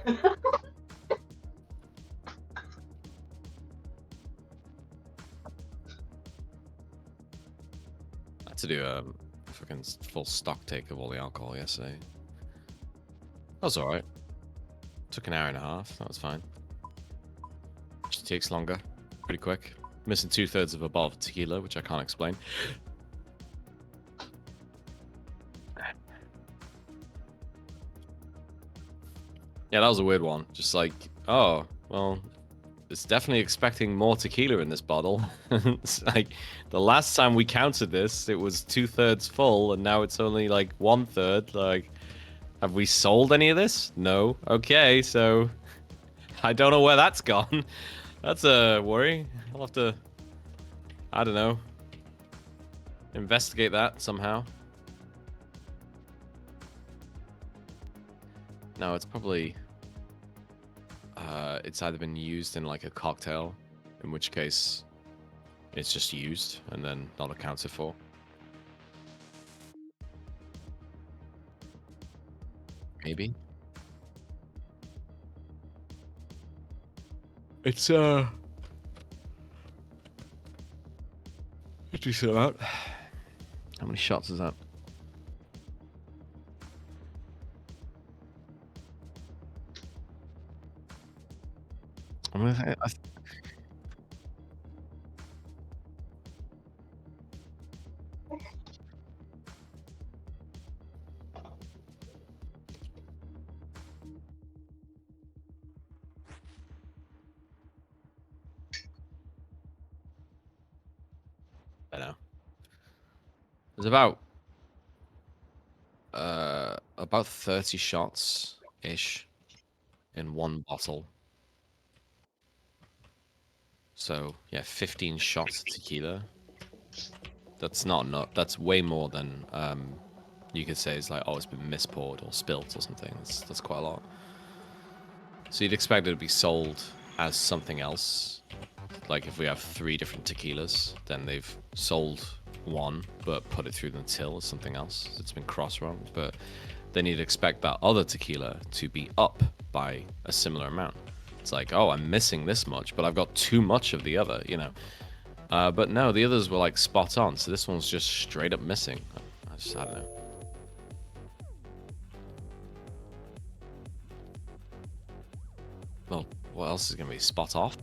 I had to do a fucking full stock take of all the alcohol yesterday. That was alright. Took an hour and a half. That was fine. Just takes longer. Pretty quick. Missing 2/3 of a bottle of tequila, which I can't explain. Yeah, that was a weird one. Just like, oh, well, it's definitely expecting more tequila in this bottle. It's like, the last time we counted this, it was 2/3 full, and now it's only like 1/3. Like, have we sold any of this? No. Okay, so I don't know where that's gone. That's a worry. I'll have to, I don't know, investigate that somehow. No, it's probably... it's either been used in like a cocktail, in which case it's just used and then not accounted for. Maybe. It's a decent amount. How many shots is that? I'm gonna say, I don't know. There's about 30 shots ish in one bottle. So yeah, 15 shots of tequila. That's not enough. That's way more than you could say is like, oh, it's been mispoured or spilt or something. That's quite a lot. So you'd expect it to be sold as something else. Like if we have 3 different tequilas, then they've sold one but put it through the till as something else. It's been cross-run, but then you'd expect that other tequila to be up by a similar amount. It's like, oh, I'm missing this much, but I've got too much of the other, you know. But no, the others were like spot on, so this one's just straight up missing. I don't know. Well, what else is going to be spot off?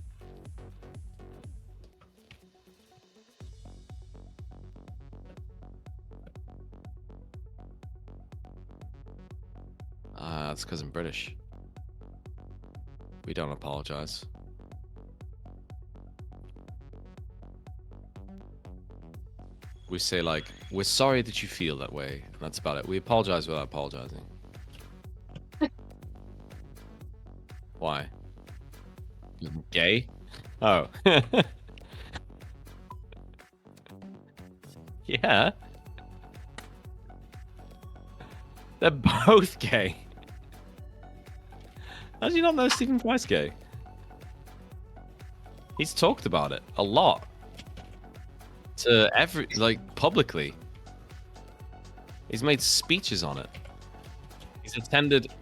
That's because I'm British. We don't apologize. We say like, we're sorry that you feel that way. And that's about it. We apologize without apologizing. Why? Gay? Oh. Yeah. They're both gay. How do you not know Stephen Fry's gay? He's talked about it a lot. To like, publicly. He's made speeches on it.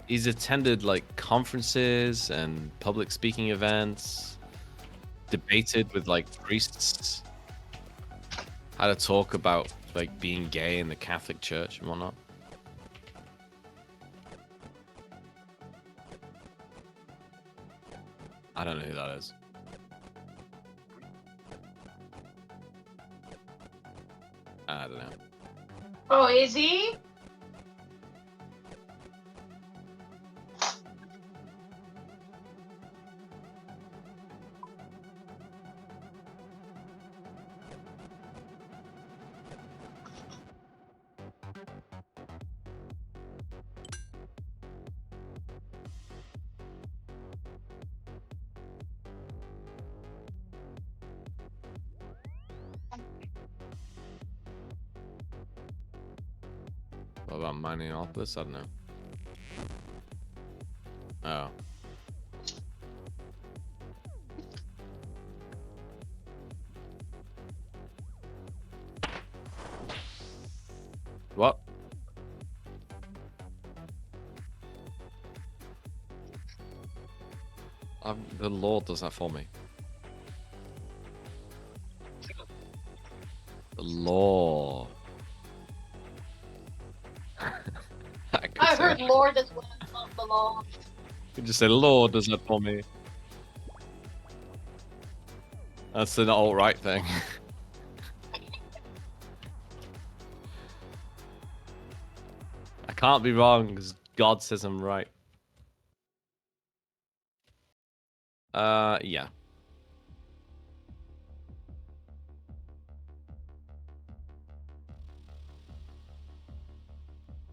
He's attended like conferences and public speaking events, debated with like priests, how to talk about like being gay in the Catholic Church and whatnot. I don't know who that is. I don't know. Oh, is he? What about Minneapolis? I don't know. Oh. What? The law does that for me. The law. I heard Lord as well, not the law. You just say, law does that for me. That's an alt-right thing. I can't be wrong because God says I'm right. Yeah.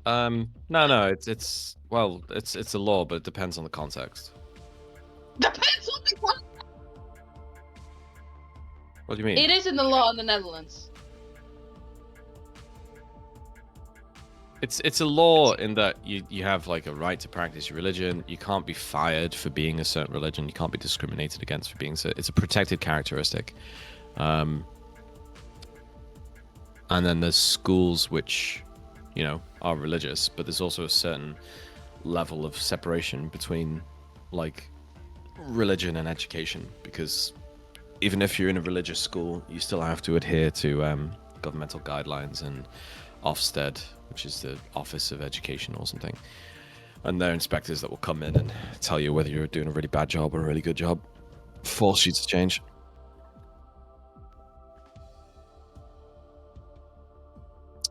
No, it's a law, but it depends on the context. Depends on the one. What do you mean? It is in the law in the Netherlands. It's a law in that you have like a right to practice your religion. You can't be fired for being a certain religion. You can't be discriminated against for being so. It's a protected characteristic. And then there's schools which, you know, are religious, but there's also a certain level of separation between like religion and education, because even if you're in a religious school, you still have to adhere to governmental guidelines and Ofsted, which is the Office of Education or something. And they're inspectors that will come in and tell you whether you're doing a really bad job or a really good job. Force you to change.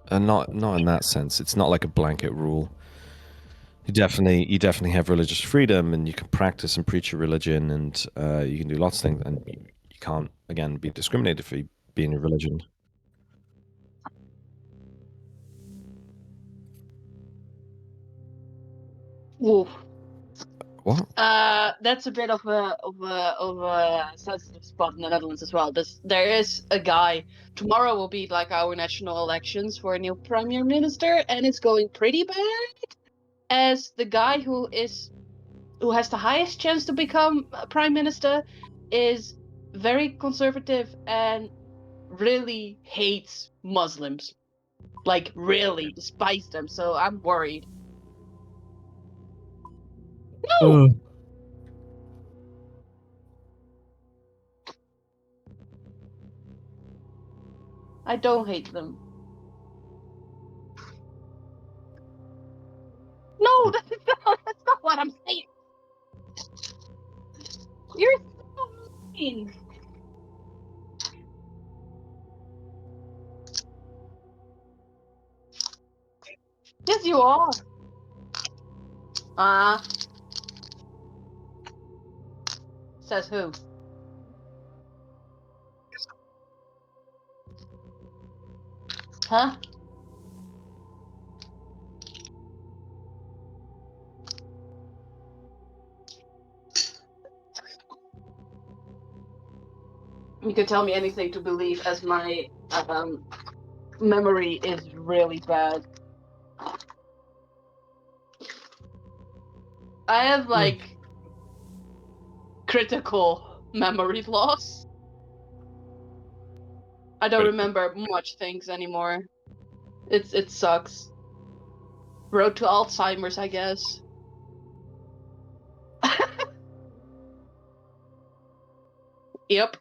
And not in that sense. It's not like a blanket rule. You definitely have religious freedom, and you can practice and preach your religion, and you can do lots of things, and you can't again be discriminated for being a religion. Oof. What? That's a bit of a sensitive spot in the Netherlands as well. There is a guy. Tomorrow will be like our national elections for a new prime minister, and it's going pretty bad. As the guy who has the highest chance to become prime minister is very conservative and really hates Muslims. Like really despises them. So I'm worried. No. I don't hate them. No, that's not what I'm saying. You're so mean. Yes, you are. Says who? Huh? You can tell me anything to believe, as my memory is really bad. I have like critical memory loss. I don't remember much things anymore. It sucks. Road to Alzheimer's, I guess. Yep.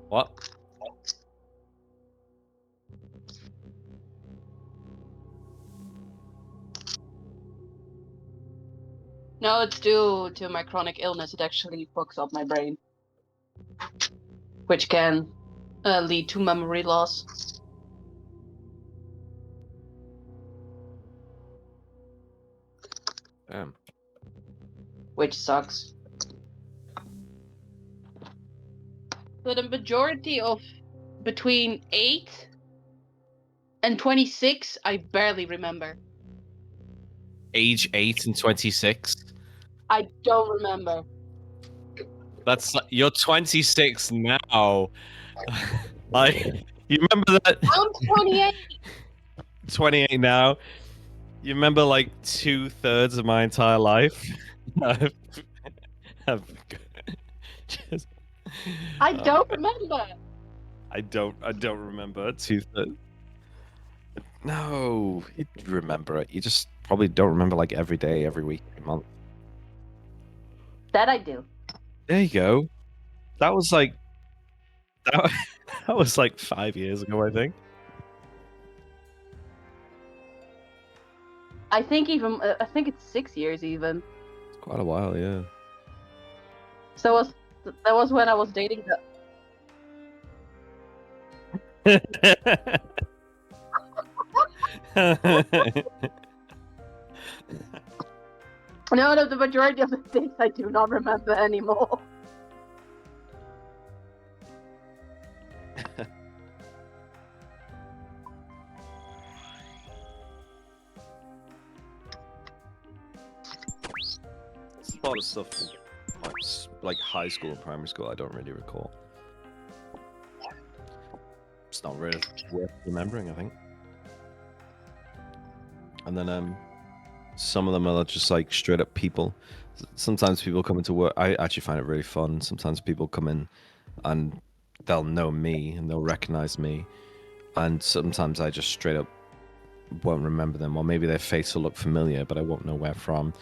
What? No, it's due to my chronic illness. It actually fucks up my brain, which can lead to memory loss. Damn. Which sucks. So the majority of between 8 and 26, I barely remember. Age 8 and 26. I don't remember. That's you're 26 now. Like, you remember that? I'm 28. 28 now. You remember like 2/3 of my entire life? Just, I don't remember. I don't remember 2/3. No, you remember it. You just probably don't remember like every day, every week, every month. That I do. There you go. That was like that, that was like 5 years ago, I think. I think even I think it's 6 years even. It's quite a while, yeah. So that was when I was dating No, the majority of the things I do not remember anymore. A lot of stuff from like high school and primary school I don't really recall. It's not really worth remembering, I think. And then some of them are just like straight up people. Sometimes people come into work. I actually find it really fun. Sometimes people come in and they'll know me and they'll recognize me. And sometimes I just straight up won't remember them, or maybe their face will look familiar, but I won't know where from.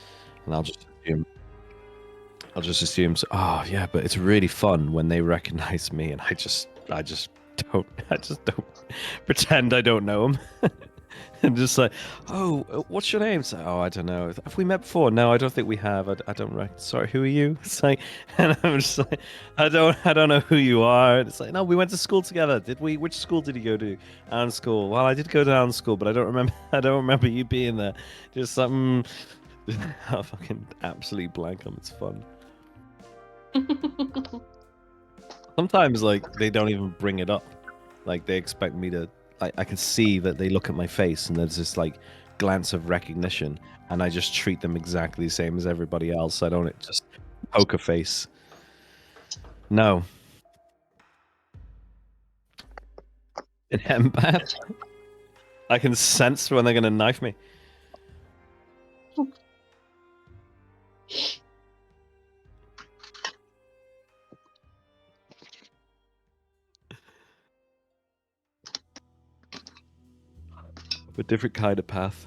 And I'll just assume, oh yeah, but it's really fun when they recognize me, and I just don't pretend I don't know them. And just like, oh, what's your name? So, oh, I don't know. Have we met before? No, I don't think we have. I don't. Sorry, who are you? It's like, and I'm just like, I don't know who you are. And it's like, no, we went to school together. Did we? Which school did you go to? Allen School. Well, I did go to Allen School, but I don't remember. I don't remember you being there. Just something. I fucking absolutely blank them. It's fun. Sometimes like they don't even bring it up. Like they expect me to. I can see that they look at my face and there's this like glance of recognition, and I just treat them exactly the same as everybody else. I don't just poker face. No, an empath. I can sense when they're gonna knife me. A different kind of path.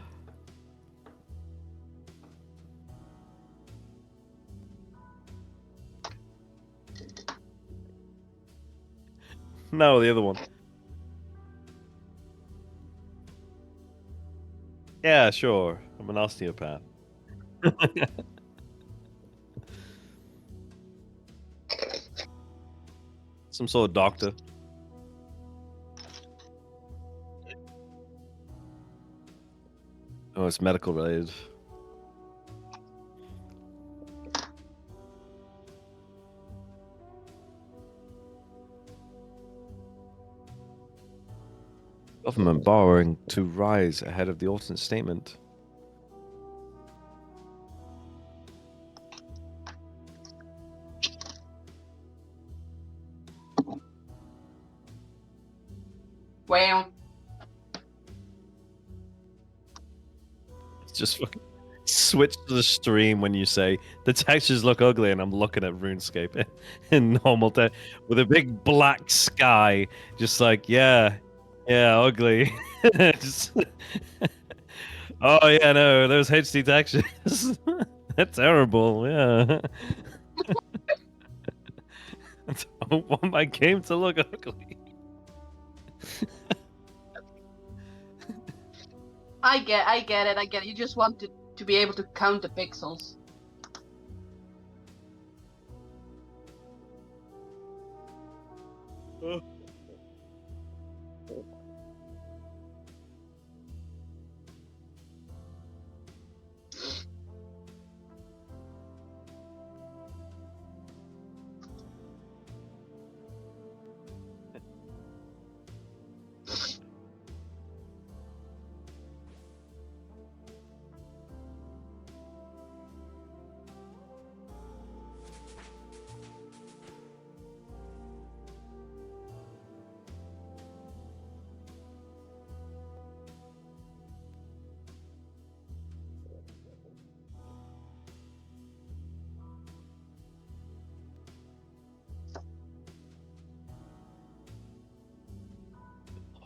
No, the other one. Yeah, sure. I'm an osteopath. Some sort of doctor. Oh, it's medical related. Government borrowing to rise ahead of the autumn statement. Wow. Just fucking switch to the stream when you say the textures look ugly, and I'm looking at RuneScape in normal with a big black sky, just like yeah, ugly. Just, oh yeah, no, those HD textures, they're terrible. Yeah, I don't want my game to look ugly. I get it. You just want to be able to count the pixels.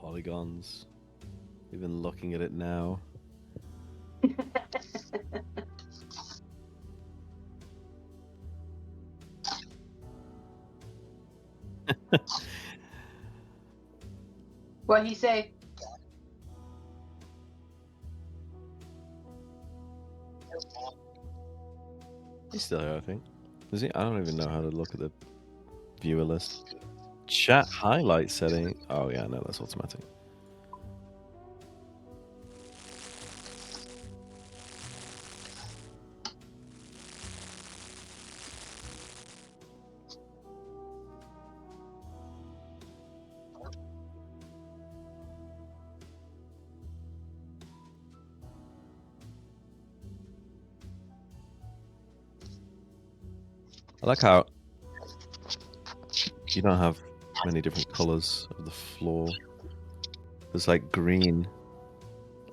Polygons. Even looking at it now. What he say? He's still here, I think. Is he? I don't even know how to look at the viewer list. Chat highlight setting. Oh yeah, no, that's automatic. I like how you don't have many different colors of the floor. There's like green.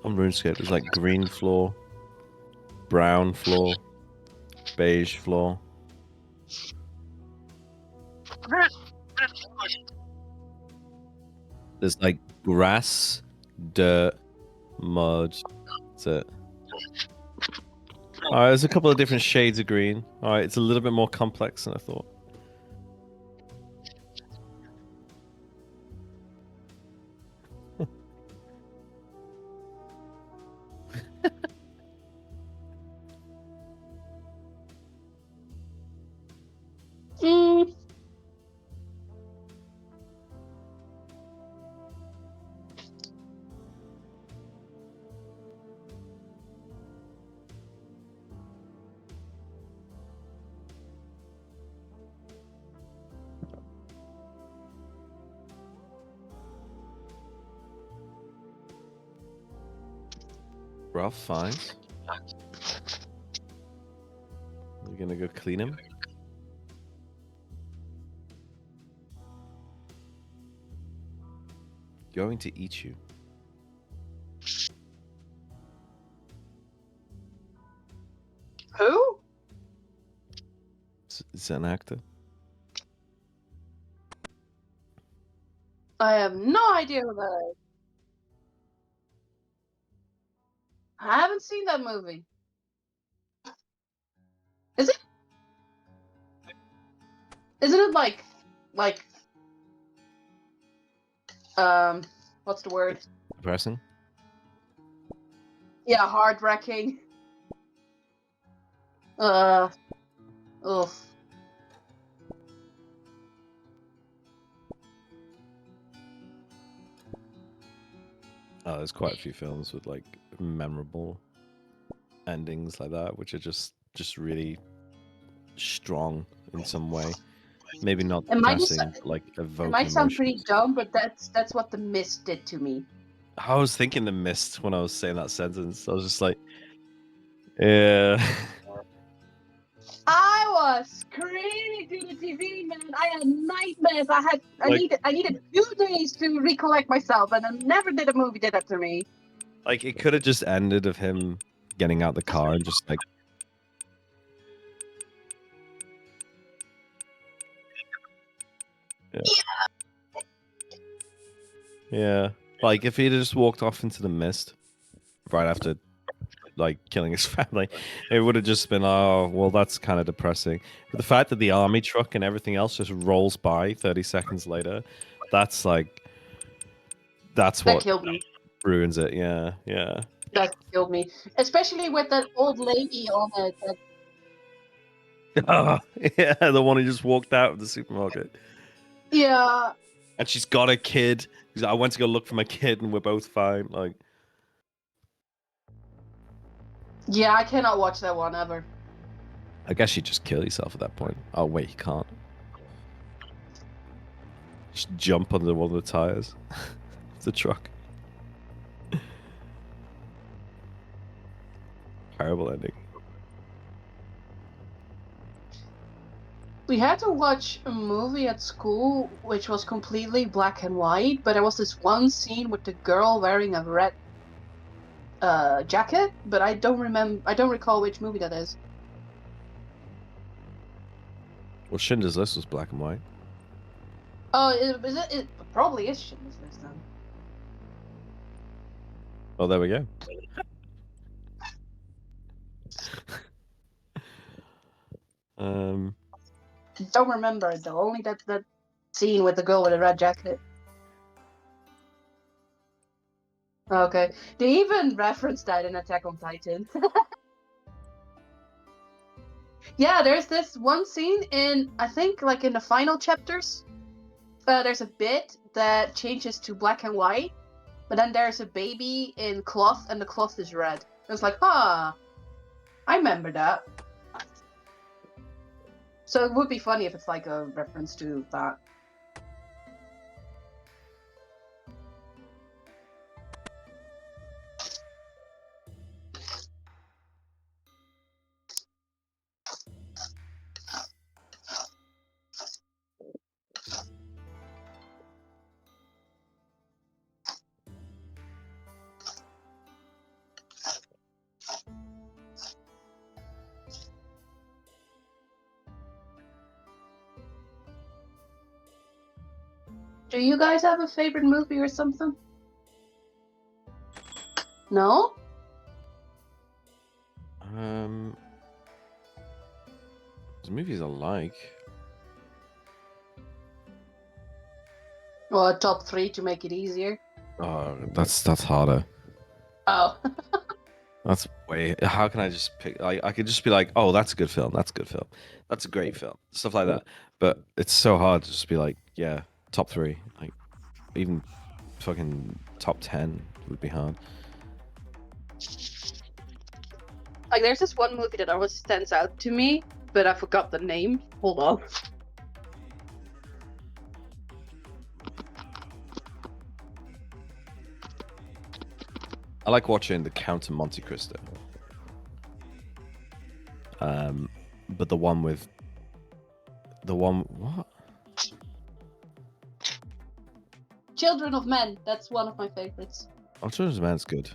On RuneScape, there's like green floor, brown floor, beige floor. There's like grass, dirt, mud. That's it. Alright, there's a couple of different shades of green. Alright, it's a little bit more complex than I thought. Ralph Fiennes. We're gonna go clean him. Going to eat you. Who? Is that an actor? I have no idea who that is. I haven't seen that movie. Is it? Isn't it like, what's the word? Depressing? Yeah, heart-wrecking. Oof. Oh, there's quite a few films with like memorable endings like that, which are just really strong in some way. Maybe not It might, depressing, but like it evoke might sound pretty emotions. dumb, but that's what The Mist did to me. I was thinking The Mist when I was saying that sentence. I was just like, yeah. I was screaming to the TV, man. I had nightmares. I needed 2 days to recollect myself, and I never did a movie did that to me. Like it could have just ended of him getting out the car and just like yeah. Like if he'd just walked off into the mist right after like killing his family, it would have just been, oh well, that's kind of depressing. But the fact that the army truck and everything else just rolls by 30 seconds later, that's like that's That what killed me. ruins it. Yeah, yeah. That killed me, especially with that old lady on it. Oh, yeah, the one who just walked out of the supermarket. Yeah. And she's got a kid. She's like, I went to go look for my kid and we're both fine. Like, Yeah, I cannot watch that one ever. I guess you just kill yourself at that point. Oh wait, you can't. Just jump under one of the tires. The truck. Terrible ending. We had to watch a movie at school which was completely black and white, but there was this one scene with the girl wearing a red jacket, but I don't recall which movie that is. Well, Schindler's List was black and white. Oh, it probably is Schindler's List then. Oh, there we go. Don't remember though. Only that scene with the girl with the red jacket. Okay. They even referenced that in Attack on Titan. Yeah, there's this one scene in, I think, like in the final chapters. There's a bit that changes to black and white, but then there's a baby in cloth, and the cloth is red. It's like, I remember that. So it would be funny if it's like a reference to that. Do you guys have a favorite movie or something? No? There's movies I like. Well, a top 3 to make it easier. Oh, that's harder. Oh. That's way. How can I just pick? I could just be like, oh, that's a good film. That's a good film. That's a great film. Stuff like that. But it's so hard to just be like, yeah, top 3. Like, even fucking top 10 would be hard. Like, there's this one movie that always stands out to me, but I forgot the name. Hold on. I like watching The Count of Monte Cristo. But the one what? Children of Men. That's one of my favorites. Oh, Children's Man's good.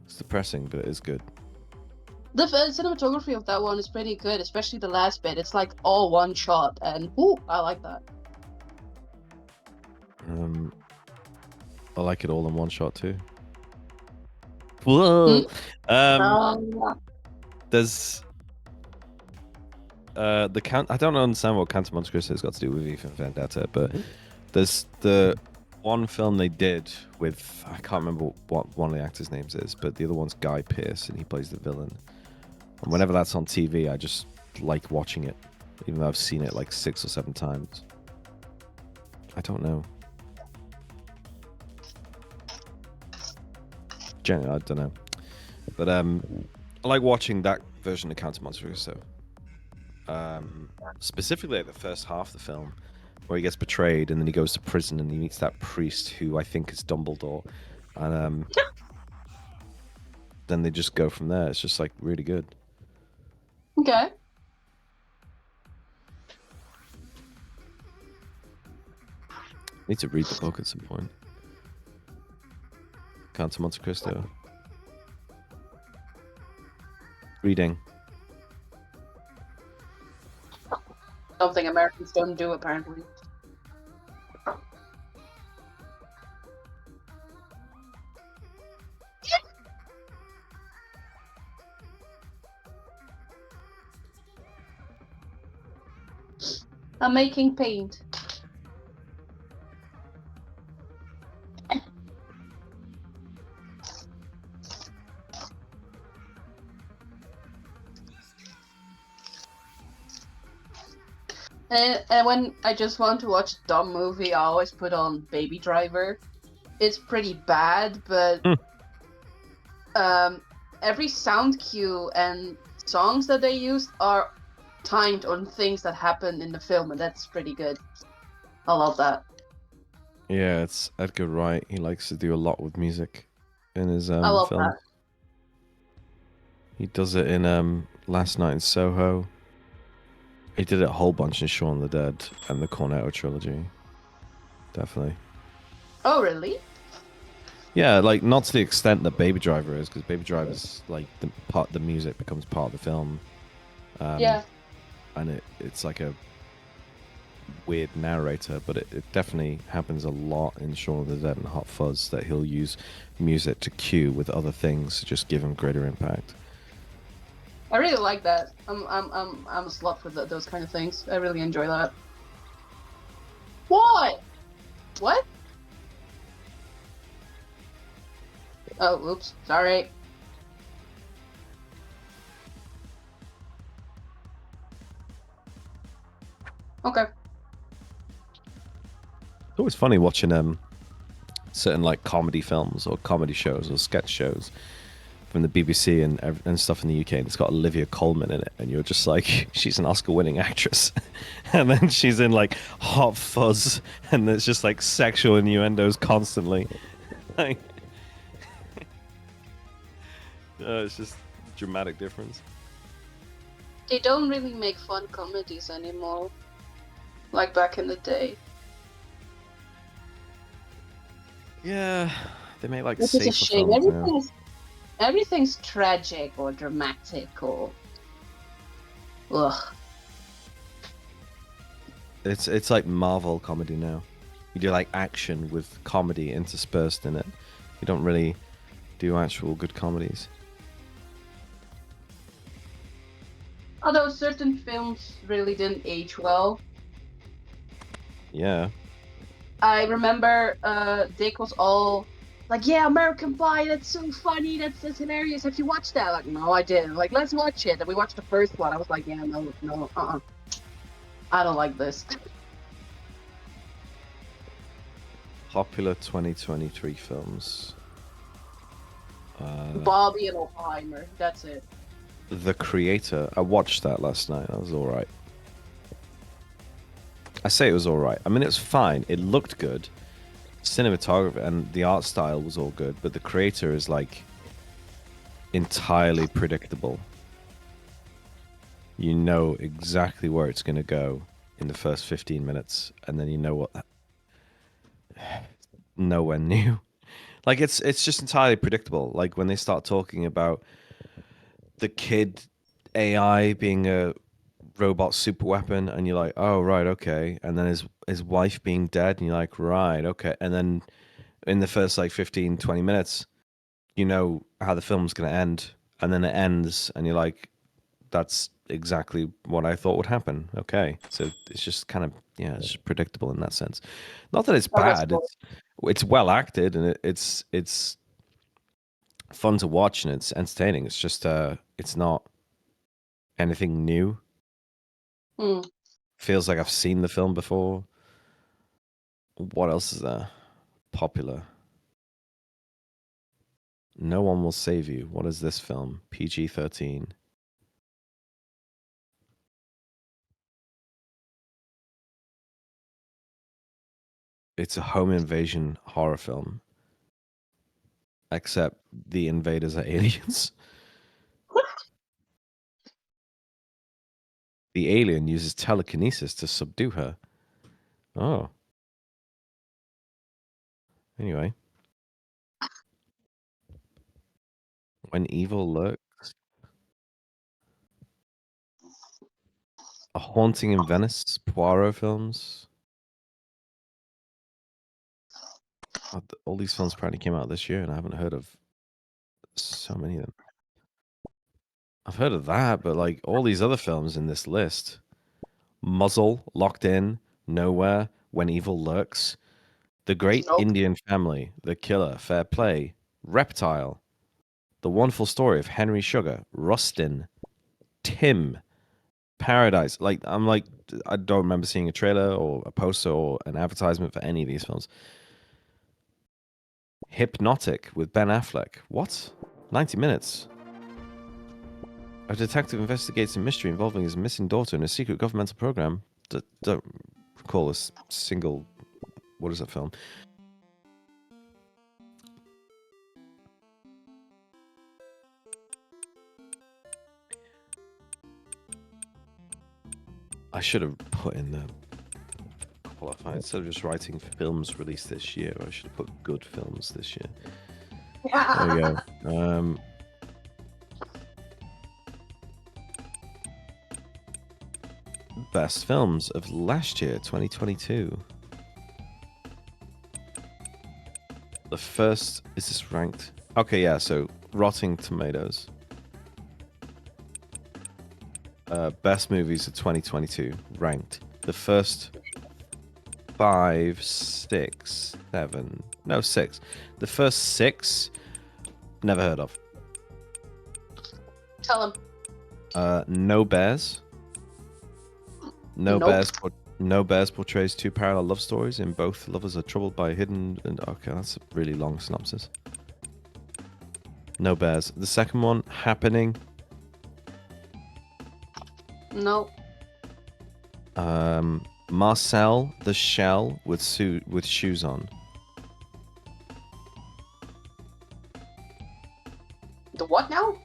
It's depressing, but it is good. The cinematography of that one is pretty good, especially the last bit. It's like all one shot, and I like that. I like it all in one shot too. Whoa. There's the Count. I don't understand what Count of Monte Cristo has got to do with V for Vendetta, but there's the one film they did with, I can't remember what one of the actors' names is, but the other one's Guy Pearce, and he plays the villain. And whenever that's on TV, I just like watching it, even though I've seen it like 6 or 7 times. I don't know. Generally, I don't know. But I like watching that version of Count of Monte Cristo. Specifically like the first half of the film, where he gets betrayed and then he goes to prison and he meets that priest who I think is Dumbledore, and then they just go from there. It's just like really good. Okay. Need to read the book at some point. Count of Monte Cristo. Reading. Something Americans don't do, apparently. I'm making paint. And when I just want to watch a dumb movie, I always put on Baby Driver. It's pretty bad, but every sound cue and songs that they use are timed on things that happen in the film, and that's pretty good. I love that. Yeah, it's Edgar Wright. He likes to do a lot with music in his I love films. that. He does it in Last Night in Soho. He did it a whole bunch in Shaun of the Dead and the Cornetto trilogy. Definitely. Oh, really? Yeah, like not to the extent that Baby Driver is, because Baby Driver is like the music becomes part of the film. Yeah. And it's like a weird narrator, but it definitely happens a lot in Shaun of the Dead and Hot Fuzz that he'll use music to cue with other things to just give him greater impact. I really like that. I'm a slut for those kind of things. I really enjoy that. What? What? Oh, oops. Sorry. Okay. It's always funny watching certain like comedy films or comedy shows or sketch shows from the BBC and stuff in the UK, and it's got Olivia Colman in it, and you're just like, she's an Oscar-winning actress, and then she's in like Hot Fuzz, and there's just like sexual innuendos constantly. Like, it's just a dramatic difference. They don't really make fun comedies anymore, like back in the day. Yeah, they make like Which is a safer shame. films now. Everything's tragic or dramatic or ugh. It's like Marvel comedy now. You do like action with comedy interspersed in it. You don't really do actual good comedies. Although certain films really didn't age well. Yeah. I remember Dick was all like, yeah, American Pie, that's so funny, that's hilarious. Have you watched that? Like, no, I didn't. Like, let's watch it. And we watched the first one. I was like, yeah, no, I don't like this. Popular 2023 films. Bobby and Oppenheimer, that's it. The Creator. I watched that last night. That was alright. I say it was alright. I mean, it was fine. It looked good. Cinematography and the art style was all good, but The Creator is like entirely predictable. You know exactly where it's going to go in the first 15 minutes, and then you know what. Nowhere new. Like it's just entirely predictable. Like when they start talking about the kid AI being a robot super weapon, and you're like, oh right, okay. And then his wife being dead, and you're like, right, okay. And then in the first like 15, 20 minutes, you know how the film's gonna end, and then it ends, and you're like, that's exactly what I thought would happen. Okay, so it's just kind of it's just predictable in that sense. Not that it's Oh, that's bad. cool. It's well acted and it's fun to watch and it's entertaining. It's just it's not anything new. Hmm. Feels like I've seen the film before. What else is there? Popular. No One Will Save You. What is this film? PG-13. It's a home invasion horror film. Except the invaders are aliens. The alien uses telekinesis to subdue her. Oh. Anyway. When Evil Lurks. A Haunting in Venice. Poirot films. All these films apparently came out this year, and I haven't heard of so many of them. I've heard of that, but like all these other films in this list: Muzzle, Locked In, Nowhere, When Evil Lurks, The Great Nope. Indian Family, The Killer, Fair Play, Reptile, The Wonderful Story of Henry Sugar, Rustin, Tim, Paradise. Like I'm like I don't remember seeing a trailer or a poster or an advertisement for any of these films. Hypnotic with Ben Affleck. What? 90 minutes. A detective investigates a mystery involving his missing daughter in a secret governmental program. Don't recall a single. What is that film? I should have put in the qualifier instead of just writing films released this year. I should have put good films this year. There we go. best films of last year, 2022. The first, is this ranked? Okay, yeah, so Rotting Tomatoes. Best movies of 2022, ranked. The first 5, 6, 7, no, 6. The first 6, never heard of. Tell him. No Bears. Nope. No Bears portrays two parallel love stories. In both, lovers are troubled by hidden... Okay, that's a really long synopsis. No Bears. The second one, Happening. Nope. Marcel the Shell with shoes on. The what now?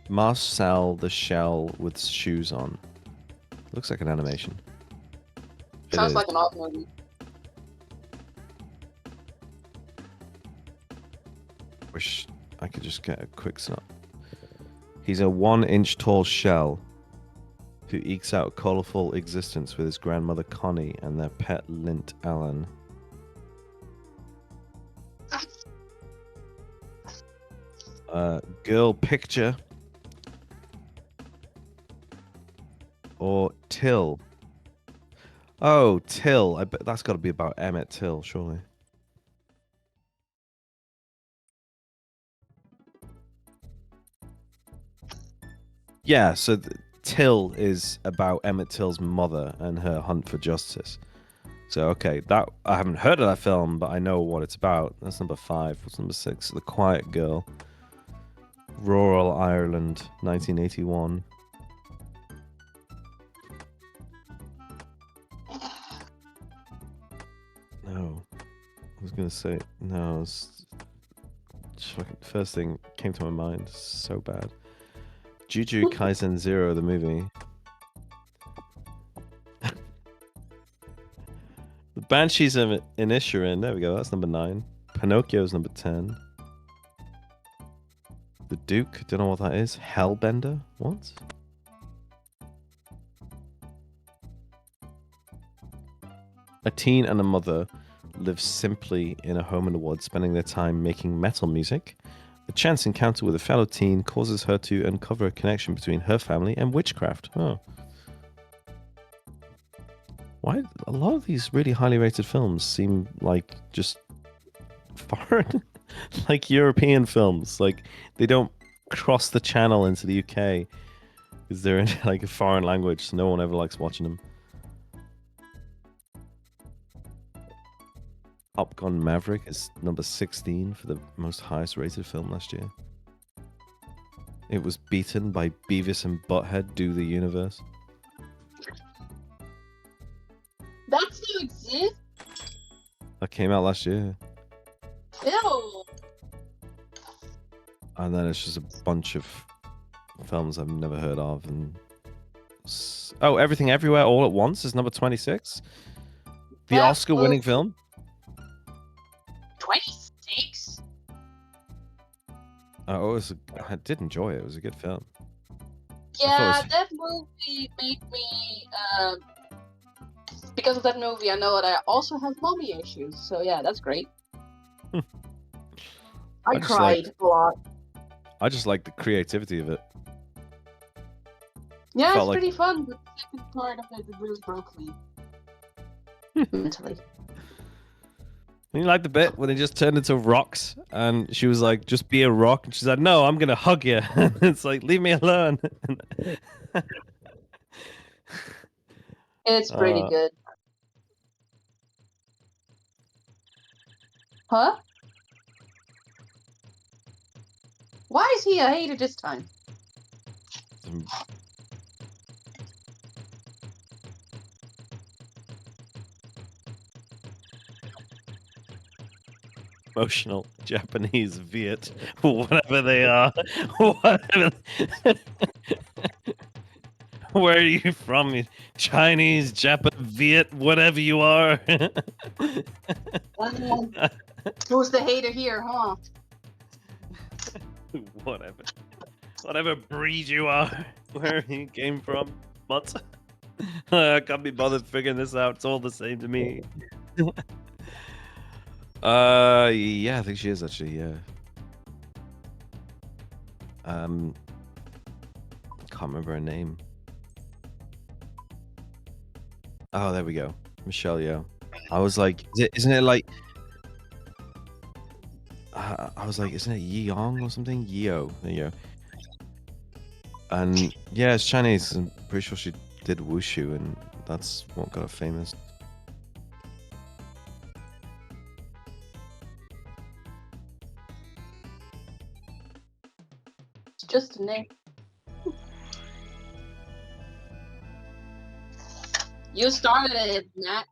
Marcel the Shell with shoes on. Looks like an animation. Sounds like an odd movie. Wish I could just get a quick snap. He's a 1-inch tall shell who ekes out a colourful existence with his grandmother Connie and their pet Lint Allen. Girl Picture or Till. Oh, Till. I bet that's got to be about Emmett Till, surely. Yeah, so Till is about Emmett Till's mother and her hunt for justice. So, okay, that I haven't heard of that film, but I know what it's about. That's number 5. What's number 6? The Quiet Girl. Rural Ireland, 1981. No. I was going to say, no. First thing came to my mind. So bad. Jujutsu Kaisen 0, the movie. The Banshees of Inisherin. There we go. That's number 9. Pinocchio's number 10. The Duke. Don't know what that is. Hellbender. What? A teen and a mother live simply in a home in the woods, spending their time making metal music. A chance encounter with a fellow teen causes her to uncover a connection between her family and witchcraft. Oh. Why? A lot of these really highly rated films seem like just foreign, like European films. Like they don't cross the channel into the UK because they're in like a foreign language. So no one ever likes watching them. Top Gun Maverick is number 16 for the most highest rated film last year. It was beaten by Beavis and Butthead Do the Universe. That still exists? That came out last year. Ew. And then it's just a bunch of films I've never heard of. And oh, Everything Everywhere All at Once is number 26. The Oscar-winning film. 26? I did enjoy it. It was a good film. Yeah, that movie made me... because of that movie, I know that I also have mommy issues. So yeah, that's great. I cried a lot. I just like the creativity of it. Yeah, it's pretty fun, but the second part of it really broke me. Mentally. You like the bit when they just turned into rocks and she was like, just be a rock. And she's like, no, I'm going to hug you. It's like, leave me alone. It's pretty good. Huh? Why is he a hater this time? Emotional Japanese Viet, whatever they are. Whatever. Where are you from? Chinese, Japan, Viet, whatever you are. Who's the hater here, huh? Whatever breed you are, where you came from, but I can't be bothered figuring this out. It's all the same to me. Yeah, I think she is actually. Yeah. Can't remember her name. Oh, there we go, Michelle Yeoh. I was like, isn't it like? I was like, isn't it Yeong or something? Yeo, there you go. And yeah, it's Chinese. I'm pretty sure she did wushu, and that's what got her famous. It's just a name. You started it, Nat.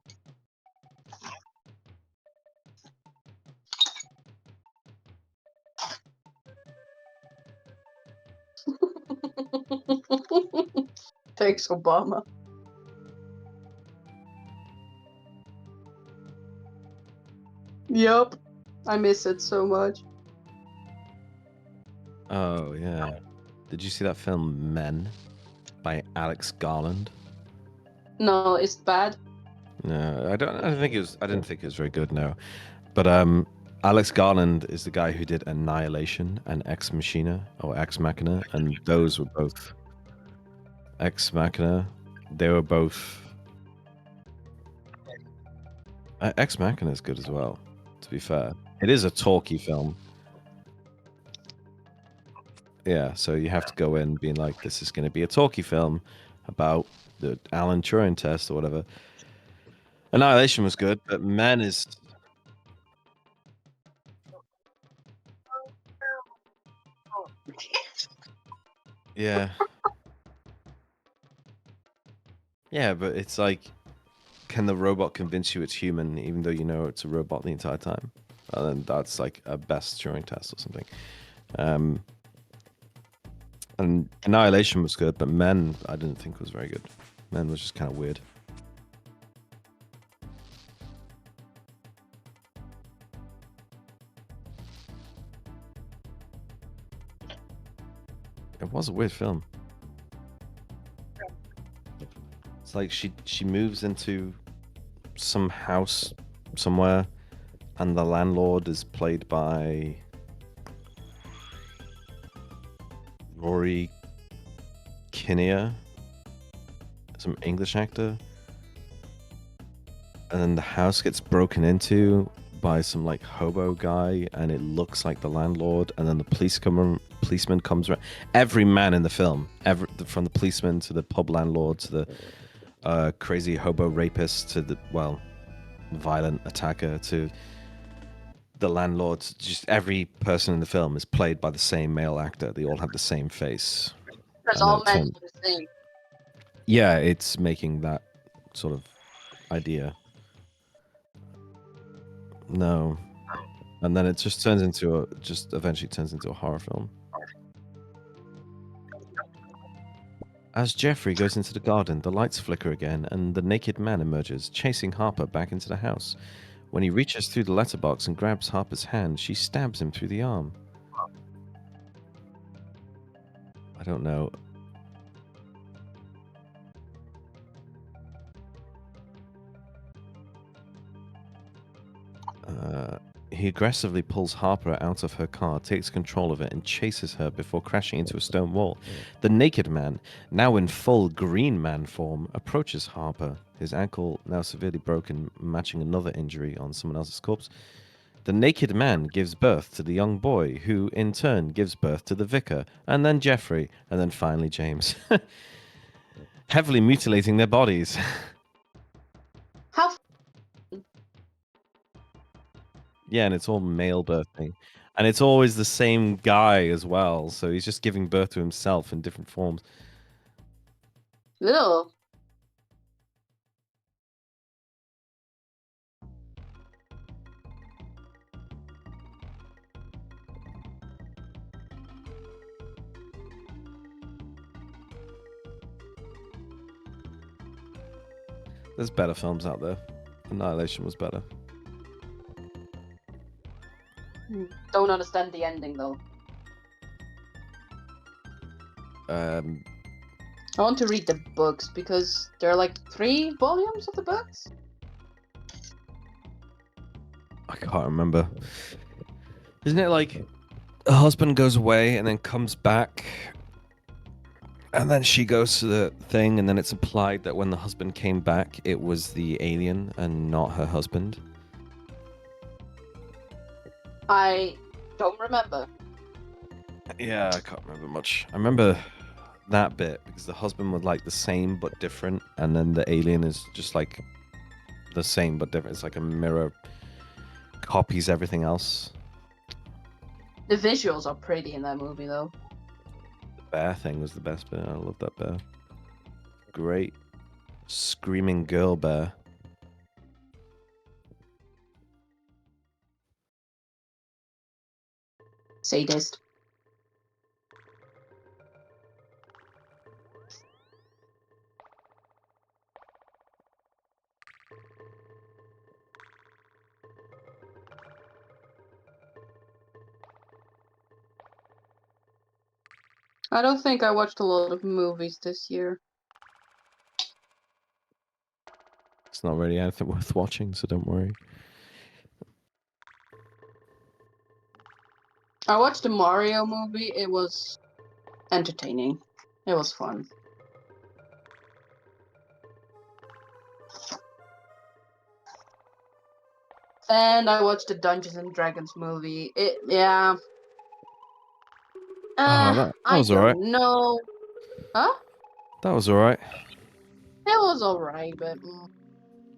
Thanks, Obama. Yup. I miss it so much. Oh yeah. Did you see that film Men by Alex Garland? No, it's bad. No, I don't think it was. I didn't think it was very good. No, but Alex Garland is the guy who did Annihilation and Ex Machina or Ex Machina, and those were both Ex Machina. They were both. Ex Machina is good as well. To be fair, it is a talky film. Yeah, so you have to go in being like, this is going to be a talky film about the Alan Turing test or whatever. Annihilation was good, but Men is. Yeah. Yeah, but it's like, can the robot convince you it's human even though you know it's a robot the entire time? And then that's like a best Turing test or something. And Annihilation was good, but Men I didn't think was very good. Men was just kind of weird. It was a weird film. It's like she moves into some house somewhere, and the landlord is played by Rory Kinnear, some English actor. And then the house gets broken into by some like hobo guy, and it looks like the landlord. And then the policeman comes around. Every man in the film, from the policeman to the pub landlord to the crazy hobo rapist to the violent attacker to the landlord, just every person in the film is played by the same male actor. They all have the same face. Because all men are the same. Yeah, it's making that sort of idea. No. And then it just turns into eventually turns into a horror film. As Jeffrey goes into the garden, the lights flicker again, and the naked man emerges, chasing Harper back into the house. When he reaches through the letterbox and grabs Harper's hand, she stabs him through the arm. I don't know. He aggressively pulls Harper out of her car, takes control of it, and chases her before crashing into a stone wall. The naked man, now in full Green Man form, approaches Harper, his ankle now severely broken, matching another injury on someone else's corpse. The naked man gives birth to the young boy, who in turn gives birth to the vicar, and then Jeffrey, and then finally James. Heavily mutilating their bodies. How? Yeah, and it's all male birthing. And it's always the same guy as well, so he's just giving birth to himself in different forms. Little. There's better films out there. Annihilation was better. Don't understand the ending though. I want to read the books because there are like 3 volumes of the books. I can't remember. Isn't it like the husband goes away and then comes back, and then she goes to the thing, and then it's implied that when the husband came back, it was the alien and not her husband? I don't remember. Yeah, I can't remember much. I remember that bit because the husband was like the same but different, and then the alien is just like the same but different. It's like a mirror, copies everything else. The visuals are pretty in that movie, though. The bear thing was the best bit. I love that bear. Great screaming girl bear. Sadist. I don't think I watched a lot of movies this year. It's not really anything worth watching, so don't worry. I watched the Mario movie. It was entertaining. It was fun. And I watched the Dungeons and Dragons movie. Yeah. Oh, that I was alright. don't know. Huh? That was alright. It was alright, but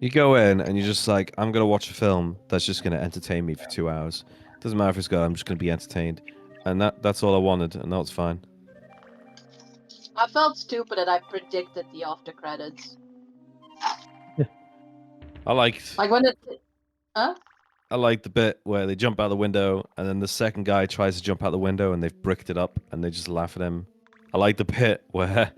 You go in and you're just like, I'm gonna watch a film that's just gonna entertain me for 2 hours. Doesn't matter if it's good, I'm just gonna be entertained. And that's all I wanted, and that was fine. I felt stupid that I predicted the after credits. I liked Like when it. Huh? I liked the bit where they jump out the window and then the second guy tries to jump out the window and they've bricked it up and they just laugh at him. I like the bit where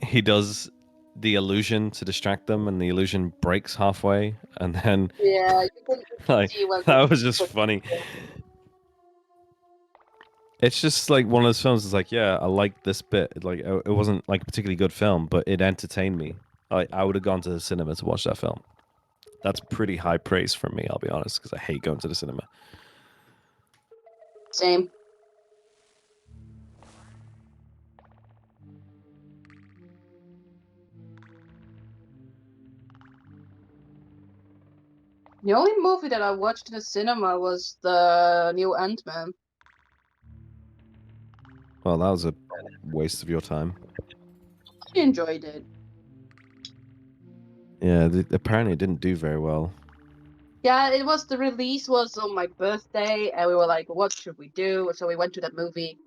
he does the illusion to distract them and the illusion breaks halfway and then Yeah, you can like see when. that was just funny. It's just like one of those films. It's like, yeah, I like this bit. Like, it wasn't like a particularly good film, but it entertained me. I would have gone to the cinema to watch that film. That's pretty high praise from me, I'll be honest, because I hate going to the cinema. Same. The only movie that I watched in the cinema was the new Ant-Man. Well, that was a waste of your time. I enjoyed it. Yeah, apparently it didn't do very well. Yeah, it was the release was on my birthday, and we were like, "What should we do?" So we went to that movie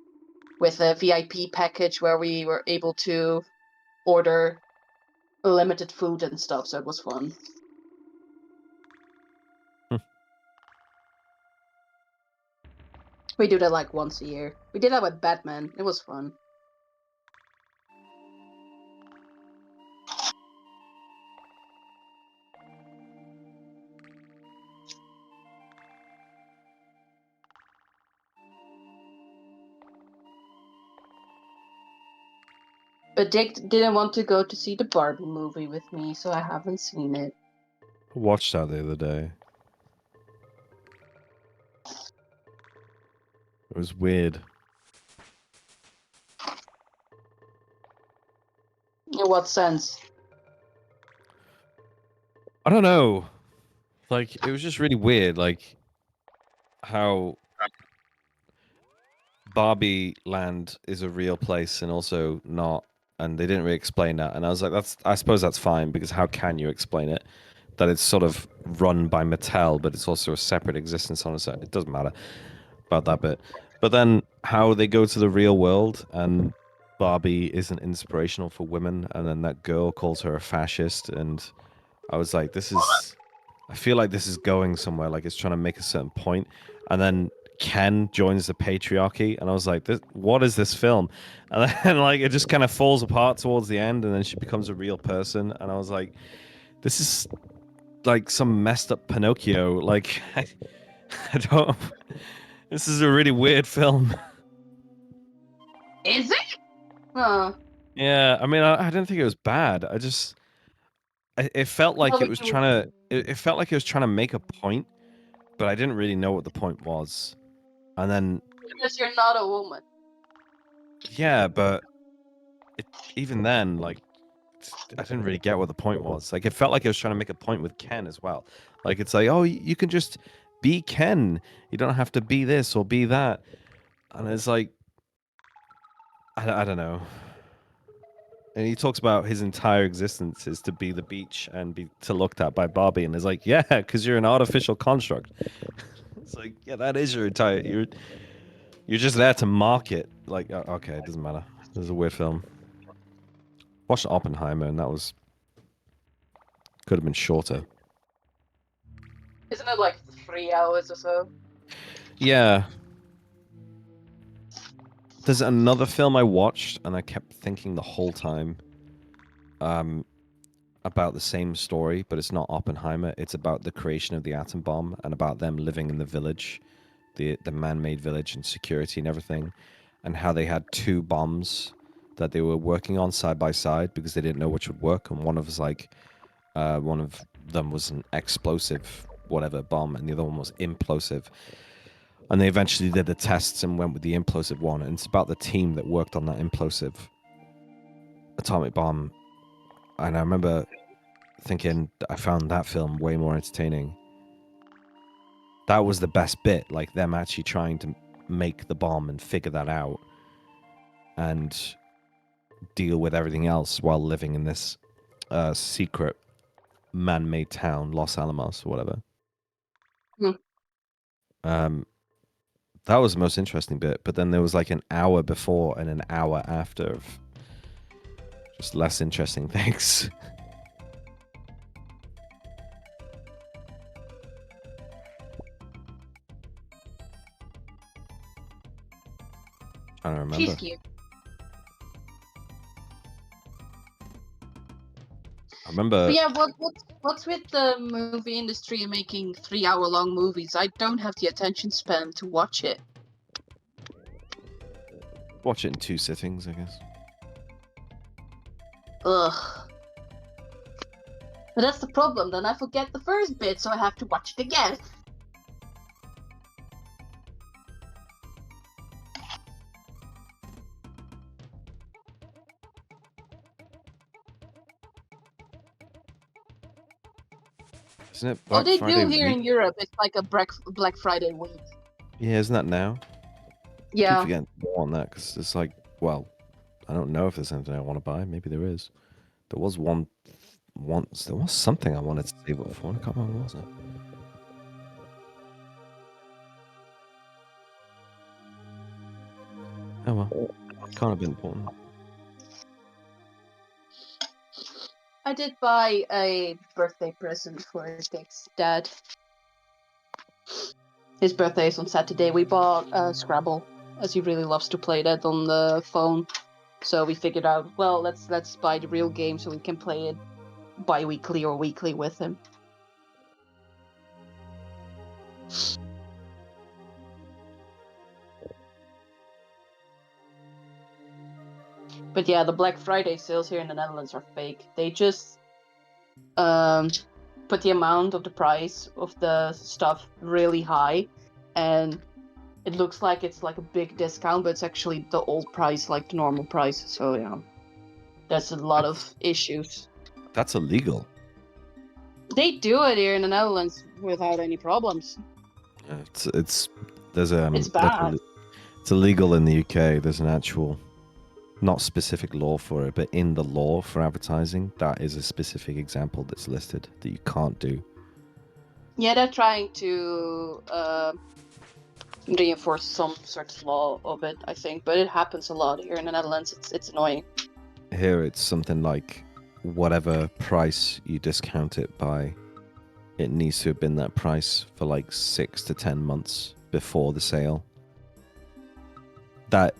with a VIP package where we were able to order limited food and stuff. So it was fun. We do that like once a year. We did that with Batman. It was fun. But Dick didn't want to go to see the Barbie movie with me, so I haven't seen it. I watched that the other day. It was weird. In what sense? I don't know. Like, it was just really weird, like, how Barbie Land is a real place and also not, and they didn't really explain that. And I was like, I suppose that's fine, because how can you explain it? That it's sort of run by Mattel, but it's also a separate existence on its own. It doesn't matter about that bit. But then how they go to the real world and Barbie isn't inspirational for women, and then that girl calls her a fascist, and I was like, I feel like this is going somewhere, like it's trying to make a certain point, and then Ken joins the patriarchy, and I was like, what is this film? And then like it just kind of falls apart towards the end, and then she becomes a real person, and I was like, this is like some messed up Pinocchio. Like, I don't. This is a really weird film. Is it? Huh. Yeah, I mean, I didn't think it was bad. It felt like Well, it was trying to. It felt like it was trying to make a point, but I didn't really know what the point was. And then, because you're not a woman. yeah, but even then, like, I didn't really get what the point was. Like, it felt like it was trying to make a point with Ken as well. Like, it's like, oh, you can just be Ken. You don't have to be this or be that. And it's like, I don't know. And he talks about his entire existence is to be the beach and be to looked at by Barbie, and it's like, yeah, because you're an artificial construct. It's like, yeah, that is your entire. You're just there to market. Like, okay, it doesn't matter. This is a weird film. Watched Oppenheimer, and that was could have been shorter. Isn't it like 3 hours or so? Yeah. There's another film I watched, and I kept thinking the whole time, about the same story, but it's not Oppenheimer. It's about the creation of the atom bomb and about them living in the village, the man-made village and security and everything, and how they had two bombs that they were working on side by side because they didn't know which would work, and one of them was an explosive whatever bomb, and the other one was implosive. And they eventually did the tests and went with the implosive one, and it's about the team that worked on that implosive atomic bomb. And I remember thinking I found that film way more entertaining. That was the best bit, like them actually trying to make the bomb and figure that out and deal with everything else while living in this secret man-made town, Los Alamos or whatever. Um, that was the most interesting bit, but then there was like an hour before and an hour after of just less interesting things. I don't remember. She's cute. I remember. But yeah, what's with the movie industry and making 3-hour-long movies? I don't have the attention span to watch it. Watch it in 2 sittings, I guess. Ugh. But that's the problem. Then I forget the first bit, so I have to watch it again. Isn't it Black they Friday do here week? in Europe. It's like a Black Friday week. Yeah, isn't that now? Yeah. I keep forgetting more on that because it's like, well, I don't know if there's anything I want to buy. Maybe there is. There was one once. There was something I wanted to save up for. I can't remember what was it. Oh well, can't have been important. I did buy a birthday present for Dick's dad. His birthday is on Saturday. We bought Scrabble, as he really loves to play that on the phone. So we figured out, well, let's buy the real game so we can play it bi-weekly or weekly with him. But yeah, the Black Friday sales here in the Netherlands are fake. They just put the amount of the price of the stuff really high, and it looks like it's like a big discount, but it's actually the old price, like the normal price. So yeah, there's a lot of issues. That's illegal. They do it here in the Netherlands without any problems. It's bad. It's illegal in the UK. There's an actual, not specific law for it, but in the law for advertising, that is a specific example that's listed that you can't do. Yeah, they're trying to reinforce some sort of law of it, I think, but it happens a lot here in the Netherlands. It's annoying. Here it's something like whatever price you discount it by, it needs to have been that price for like 6 to 10 months before the sale. A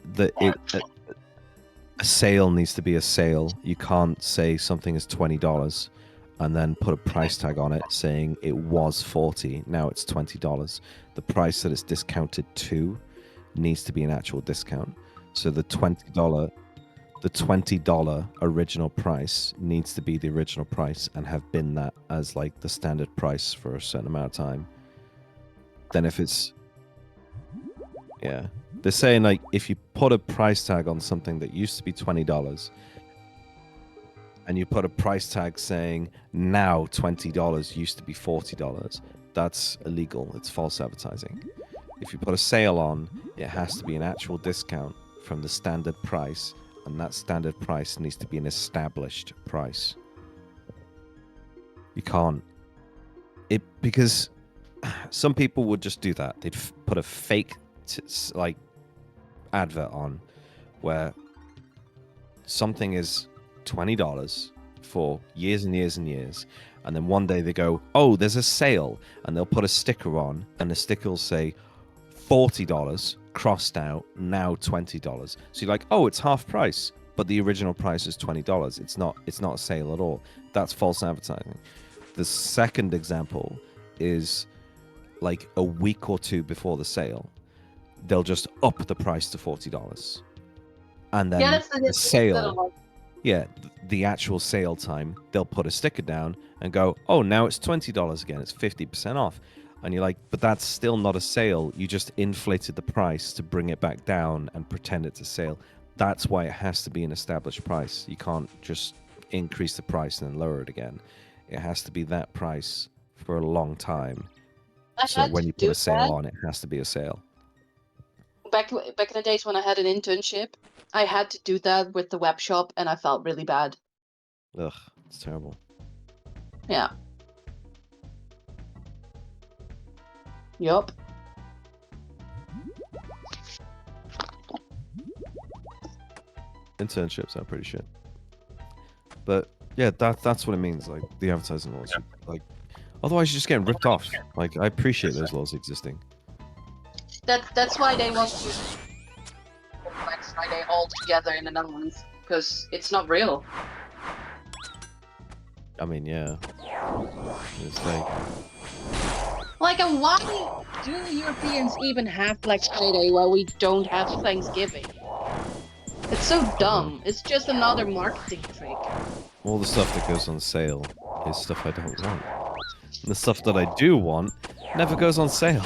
sale needs to be a sale. You can't say something is $20 and then put a price tag on it saying it was $40, now it's $20. The price that it's discounted to needs to be an actual discount. So the $20 the $20 original price needs to be the original price and have been that as like the standard price for a certain amount of time. Then if it's, yeah, they're saying like if you put a price tag on something that used to be $20 and you put a price tag saying now $20 used to be $40, that's illegal. It's false advertising. If you put a sale on, it has to be an actual discount from the standard price, and that standard price needs to be an established price. You can't. Because some people would just do that. They'd put a fake like advert on where something is $20 for years and years and years, and then one day they go, oh, there's a sale, and they'll put a sticker on, and the sticker will say $40 crossed out, now $20. So you're like, oh, it's half price, but the original price is $20. It's not a sale at all. That's false advertising. The second example is like a week or two before the sale, they'll just up the price to $40. And then the sale, the actual sale time, they'll put a sticker down and go, oh, now it's $20 again. It's 50% off. And you're like, but that's still not a sale. You just inflated the price to bring it back down and pretend it's a sale. That's why it has to be an established price. You can't just increase the price and then lower it again. It has to be that price for a long time. So when you put a sale on, it has to be a sale. Back in the days when I had an internship, I had to do that with the web shop, and I felt really bad. Ugh, it's terrible. Yeah. Yup. Internships are pretty shit. But yeah, that's what it means. Like the advertising laws, like otherwise you're just getting ripped off. Like I appreciate those laws existing. That's why they want to Black Friday all together in the Netherlands, because it's not real. I mean, yeah. It's like, why do Europeans even have Black Friday while we don't have Thanksgiving? It's so dumb. It's just another marketing trick. All the stuff that goes on sale is stuff I don't want. And the stuff that I do want never goes on sale.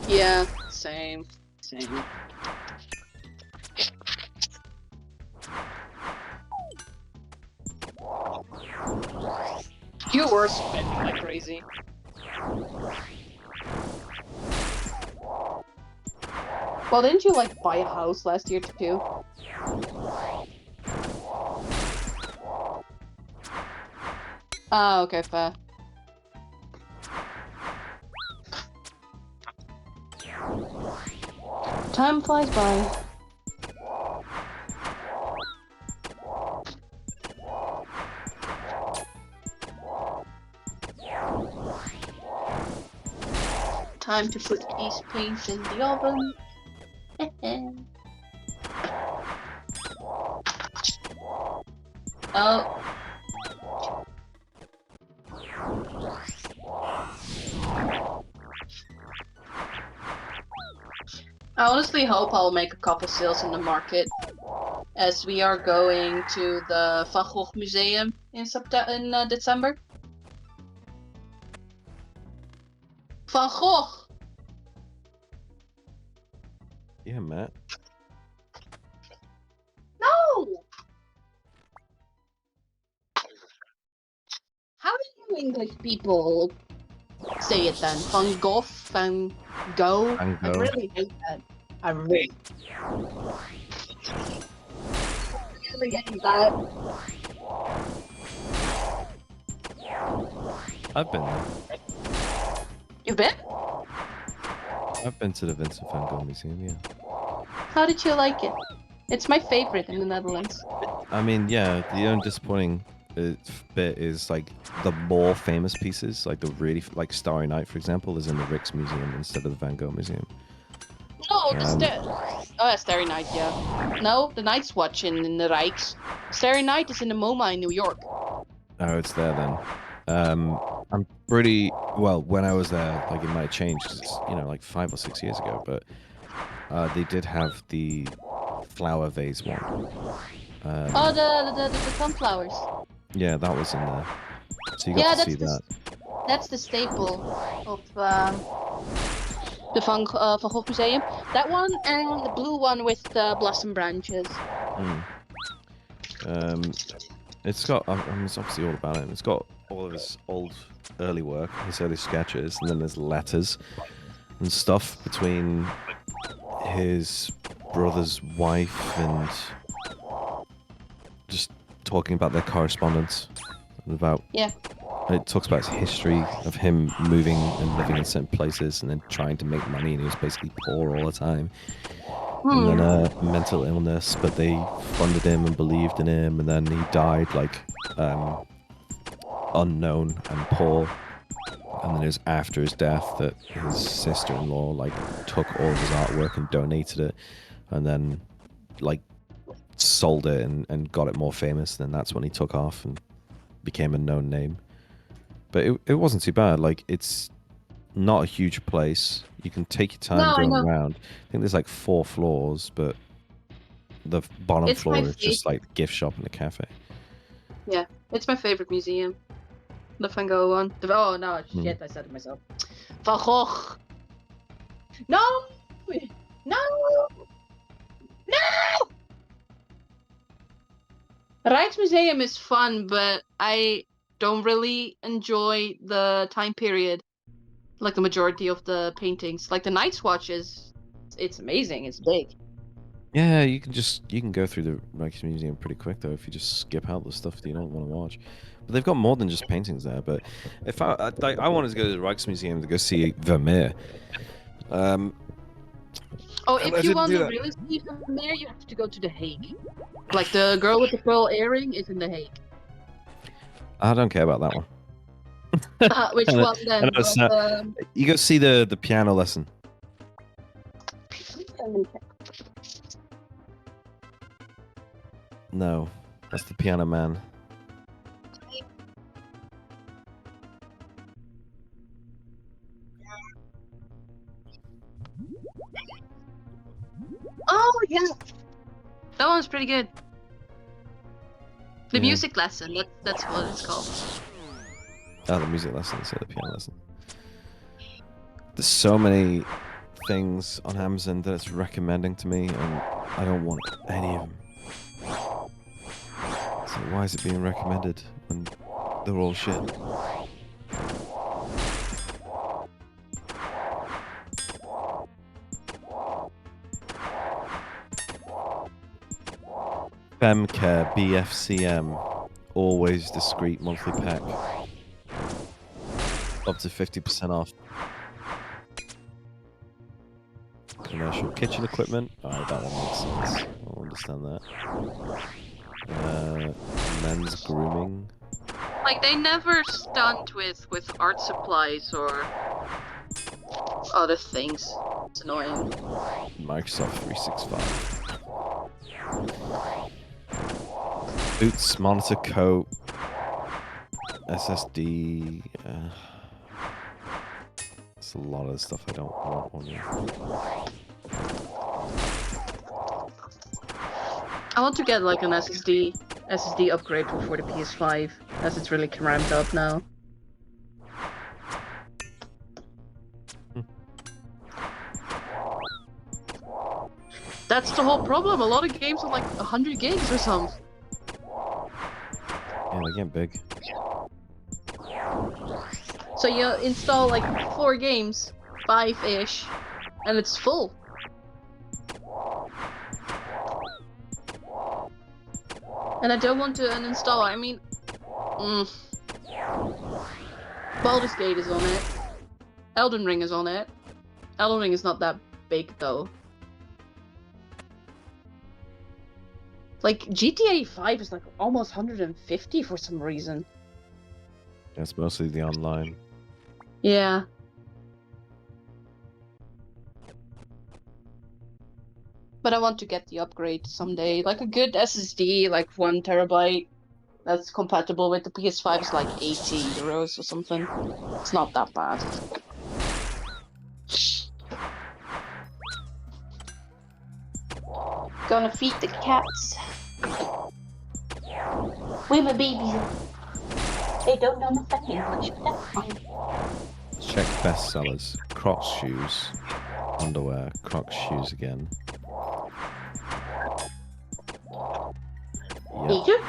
Yeah, same. You were spending like crazy. Well, didn't you like buy a house last year too? Ah, okay, fair. Time flies by. Time to put these paints in the oven. Oh. I honestly hope I'll make a couple sales in the market, as we are going to the Van Gogh Museum in December. Van Gogh! Yeah, Matt. No! How do you English people say it then? Van Gogh? Van Gogh? Van Gogh. I really hate that. I really hate that. I've been there. You've been? I've been to the Vincent van Gogh Museum, yeah. How did you like it? It's my favorite in the Netherlands. I mean, yeah, the only disappointing bit is like the more famous pieces, like the really like Starry Night, for example, is in the Rijksmuseum instead of the Van Gogh Museum. No, Starry Night, yeah. No, the Night's Watch in the Rijks. Starry Night is in the MoMA in New York. Oh, it's there then. I'm pretty well. When I was there, like it might have changed. 'Cause it's like 5 or 6 years ago, but they did have the flower vase one. Oh, the sunflowers. Yeah, that was in there. So you got to see that. That's the staple of the Van Gogh Museum. That one and the blue one with the blossom branches. It's got. I mean, it's obviously all about it. It's got all of his early work, his early sketches, and then there's letters and stuff between his brother's wife and just talking about their correspondence and about. Yeah. It talks about his history of him moving and living in certain places and then trying to make money, and he was basically poor all the time. And then mental illness, but they funded him and believed in him, and then he died like unknown and poor. And then it was after his death that his sister-in-law like took all of his artwork and donated it, and then like sold it and got it more famous. And then that's when he took off and became a known name. But it wasn't too bad. Like, it's not a huge place. You can take your time going around. I think there's like 4 floors, but the bottom floor is just like the gift shop and the cafe. Yeah, it's my favorite museum. The Van Gogh one. Oh no, shit! I said it myself. Van Gogh. No, no, no. Rijksmuseum is fun, but I don't really enjoy the time period. Like the majority of the paintings, like the Night's Watch it's amazing. It's big. Yeah, you can go through the Rijksmuseum pretty quick though if you just skip out the stuff that you don't want to watch. But they've got more than just paintings there. But if I wanted to go to the Rijksmuseum to go see Vermeer. If you want to really see Vermeer, you have to go to The Hague. Like the girl with the pearl earring is in The Hague. I don't care about that one. Which one then? You go see the piano lesson. No, that's the Piano Man. Oh yeah, that one's pretty good. The music lesson. That's what it's called. Oh, the music lesson instead of the piano lesson. There's so many things on Amazon that it's recommending to me, and I don't want any of them. So why is it being recommended when they're all shit? Femcare BFCM, always discreet monthly pack. Up to 50% off. Commercial kitchen equipment. Alright, that one makes sense. I'll understand that. Men's grooming. Like, they never stunt with art supplies or other things. It's annoying. Microsoft 365. Boots, monitor, coat, SSD. It's a lot of stuff I don't want on here. I want to get like an SSD upgrade for the PS5, as it's really ramped up now. That's the whole problem. A lot of games are like 100 gigs or something. Yeah, they get big. So you install like 4 games, 5-ish, and it's full. And I don't want to uninstall. I mean, Baldur's Gate is on it. Elden Ring is on it. Elden Ring is not that big though. Like GTA 5 is like almost 150 for some reason. It's mostly the online. Yeah. But I want to get the upgrade someday. Like a good SSD, like 1 terabyte, that's compatible with the PS5 is like 80 euros or something. It's not that bad. Gonna feed the cats. Women babies. They don't understand English, but that's fine. Check bestsellers. Crocs shoes. Underwear. Crocs shoes again. Yep. Egypt?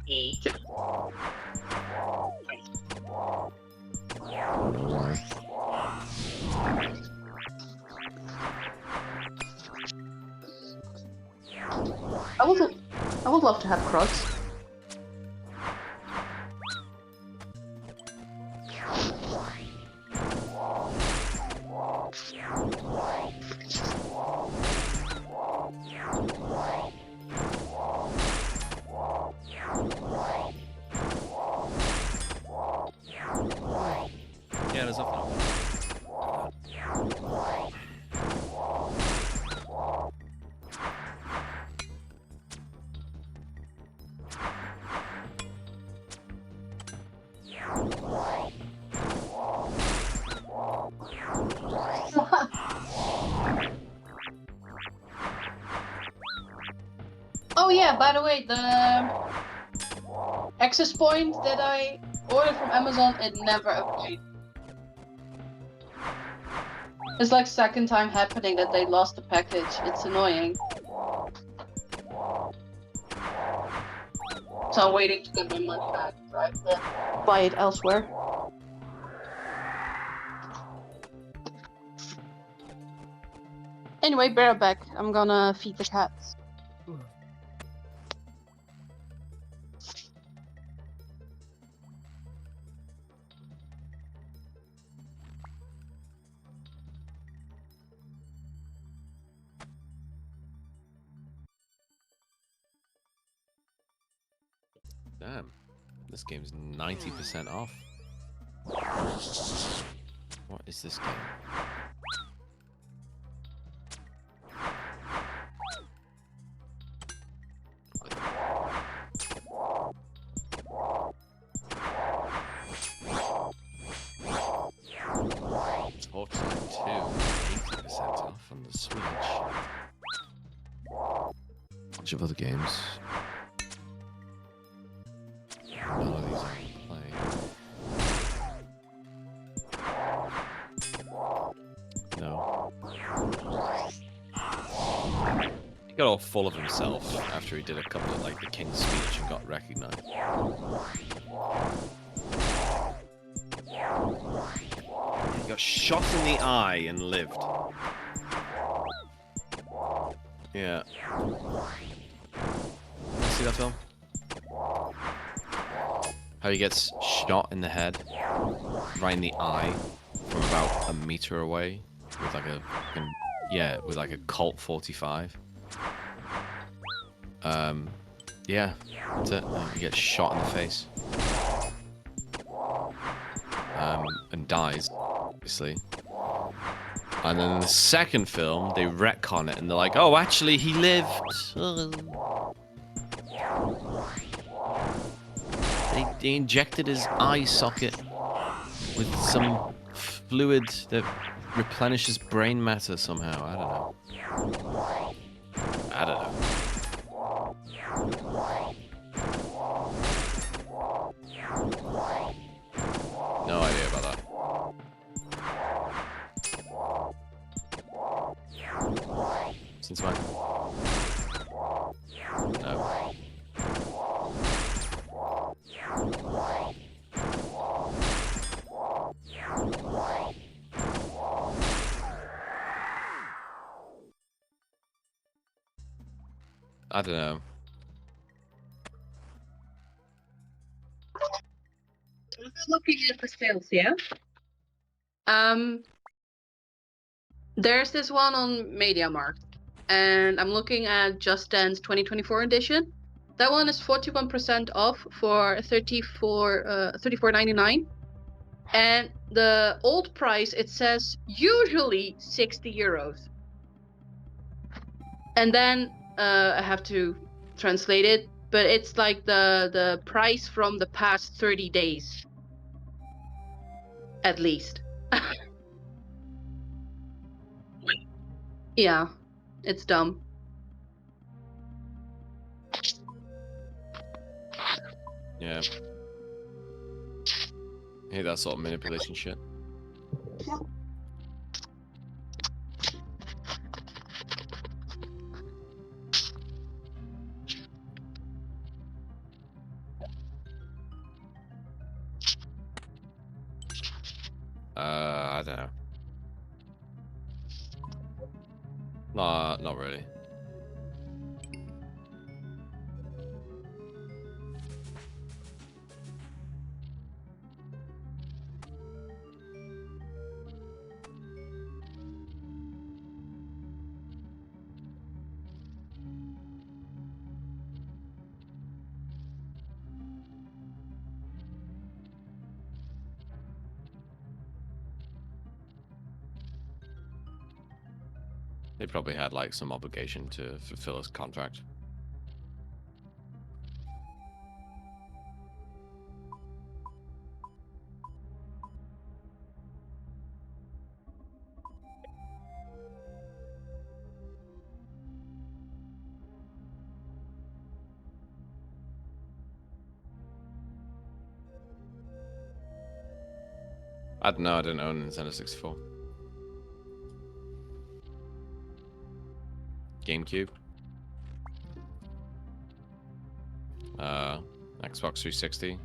Egypt. I don't know why. I would love to have Crocs. Yeah, there's nothing. Oh yeah, by the way, the access point that I ordered from Amazon, it never appeared. It's like second time happening that they lost the package. It's annoying. So I'm waiting to get my money back, right? Then buy it elsewhere. Anyway, bear back. I'm gonna feed the cats. Damn. This game's 90% off. What is this game? Torchlight 2, 80% off on the Switch. Bunch of other games. None of these I can play. No. He got all full of himself after he did a couple of, like, the King's Speech and got recognized. He got shot in the eye and lived. Yeah. See that film? How he gets shot in the head, right in the eye, from about a meter away, with like a, yeah, with like a Colt 45. Yeah, that's it. He gets shot in the face. And dies, obviously. And then in the second film, they retcon it, and they're like, oh, actually, he lived. They injected his eye socket with some fluid that replenishes brain matter somehow. I don't know. I don't know. No idea about that. Since when? No. I don't know. Looking at the sales, yeah. There's this one on MediaMarkt, and I'm looking at Just Dance 2024 edition. That one is 41% off for $34.99, and the old price, it says usually 60 euros. And then I have to translate it, but it's like the price from the past 30 days, at least. Yeah. It's dumb. Yeah. I hate that sort of manipulation shit. I don't know. Nah, not really. They probably had like some obligation to fulfill his contract. I don't know. I didn't own a Nintendo 64. GameCube. Xbox 360.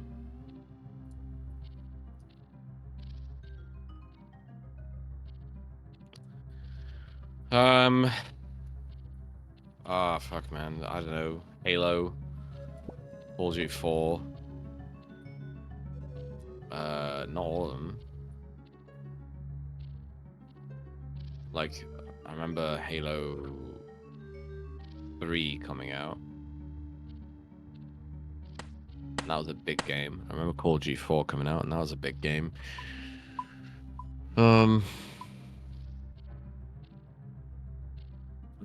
Fuck, man. I don't know. Halo. Call of Duty 4. Not all of them. Like, I remember Halo 3 coming out. And that was a big game. I remember Call of Duty 4 coming out, and that was a big game. Oh,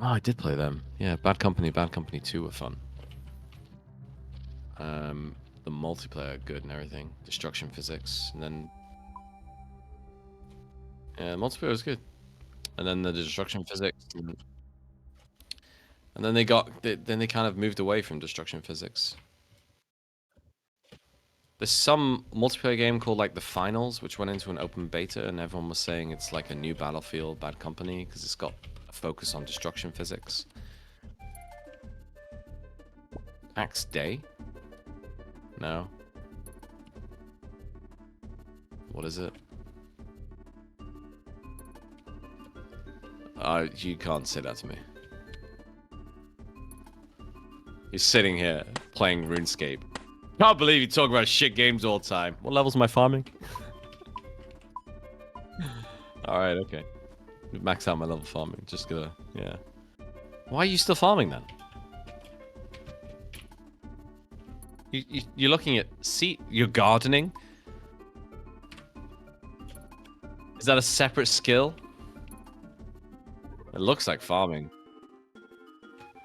I did play them. Yeah, Bad Company 2 were fun. The multiplayer good and everything. Destruction Physics, and then yeah, multiplayer was good. And then the Destruction Physics, and then they kind of moved away from Destruction Physics. There's some multiplayer game called like The Finals, which went into an open beta, and everyone was saying it's like a new Battlefield, Bad Company, because it's got a focus on destruction physics. Axe Day? No. What is it? You can't say that to me. You're sitting here playing RuneScape. Can't believe you talk about shit games all the time. What level's my farming? Alright, okay. Max out my level farming. Just gonna, yeah. Why are you still farming then? You're looking at... See, you're gardening? Is that a separate skill? It looks like farming.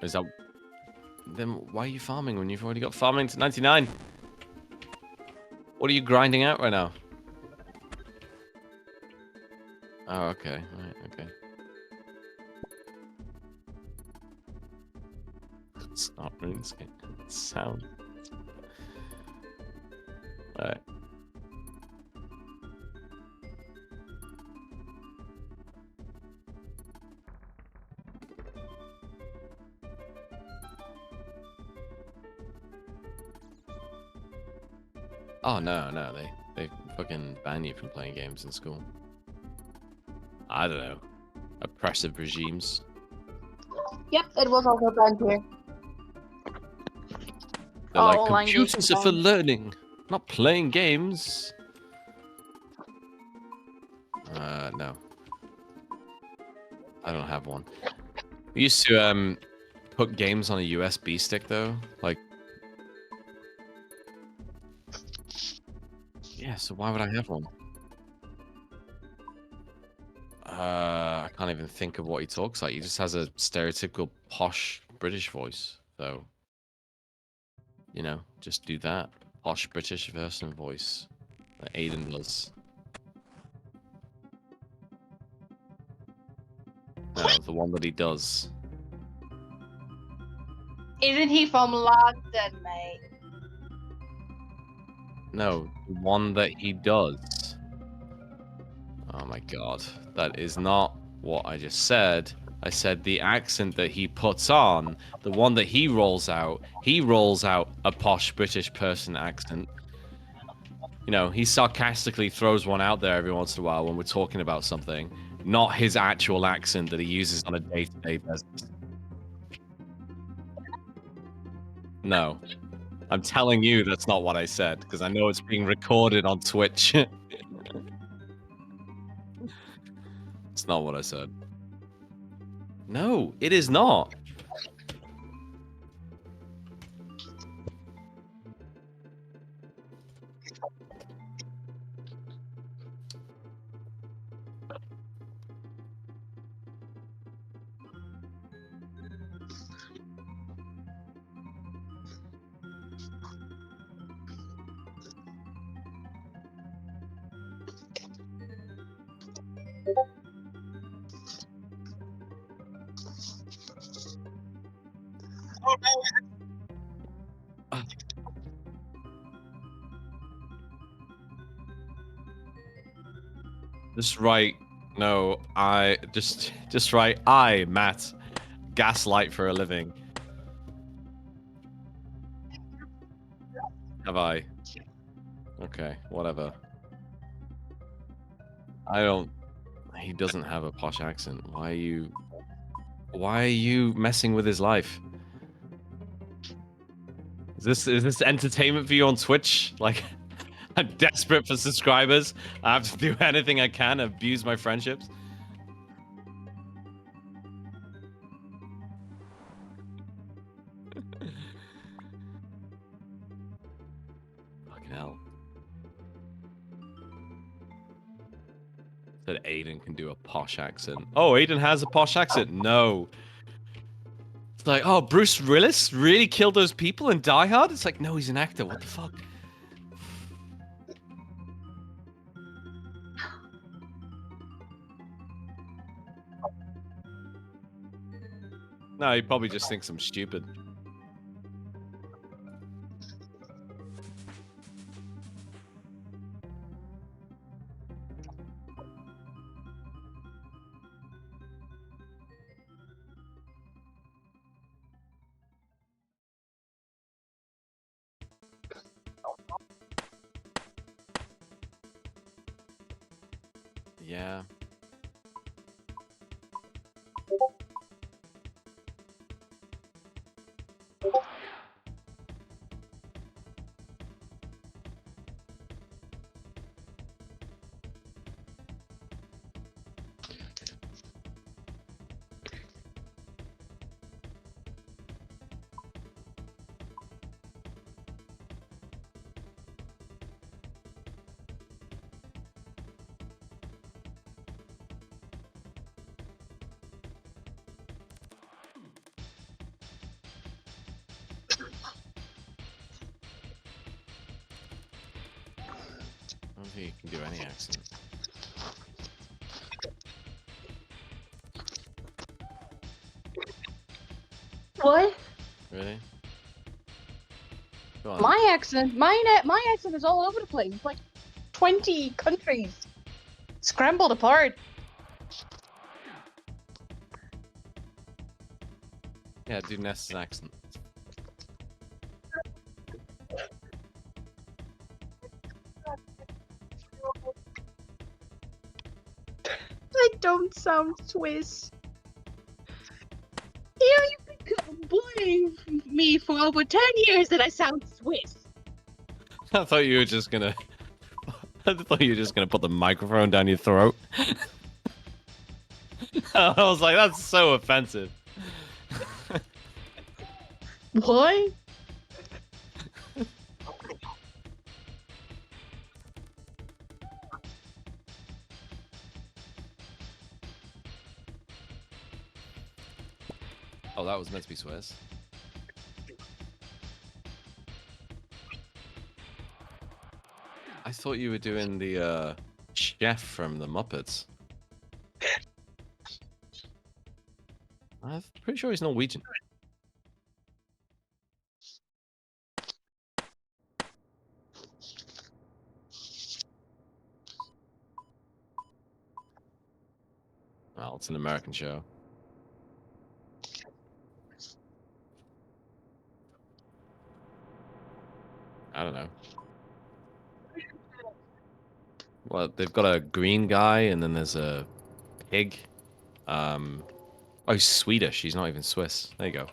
Is that... Then why are you farming when you've already got farming to 99? What are you grinding out right now? Oh, okay. Right, okay. It's not RuneScape. It's sound. Alright. Oh, no, they fucking ban you from playing games in school. I don't know. Oppressive regimes. Yep, it was also banned here. They're like, computers are for learning, not playing games. No. I don't have one. We used to, put games on a USB stick, though. Like... Yeah, so why would I have one? I can't even think of what he talks like. He just has a stereotypical posh British voice. So, you know, just do that. Posh British person voice that Aiden does. No, the one that he does. Isn't he from London, mate? No, the one that he does. Oh my god. That is not what I just said. I said the accent that he puts on, the one that he rolls out a posh British person accent. You know, he sarcastically throws one out there every once in a while when we're talking about something, not his actual accent that he uses on a day-to-day basis. No. I'm telling you that's not what I said, because I know it's being recorded on Twitch. It's not what I said. No, it is not. Just write, no, I just write, I, Matt, gaslight for a living. Have I? Okay, whatever. I don't. He doesn't have a posh accent. Why are you messing with his life? Is this entertainment for you on Twitch? Like, I'm desperate for subscribers. I have to do anything I can to abuse my friendships. Fucking hell. Said Aiden can do a posh accent. Oh, Aiden has a posh accent. No. It's like, oh, Bruce Willis really killed those people in Die Hard? It's like, no, he's an actor. What the fuck? No, he probably just thinks I'm stupid. Yeah. I don't think he can do any accent. What? Really? Go on. My accent is all over the place. It's like 20 countries scrambled apart. Yeah, do Ness's accent. I don't sound Swiss. You know, you've been bullying me for over 10 years that I sound Swiss. I thought you were just gonna. I thought you were just gonna put the microphone down your throat. I was like, that's so offensive. What? Oh, that was meant to be Swiss. I thought you were doing the chef from the Muppets. I'm pretty sure he's Norwegian. Well, it's an American show. I don't know. Well, they've got a green guy, and then there's a pig. Oh, he's Swedish. He's not even Swiss. There you go.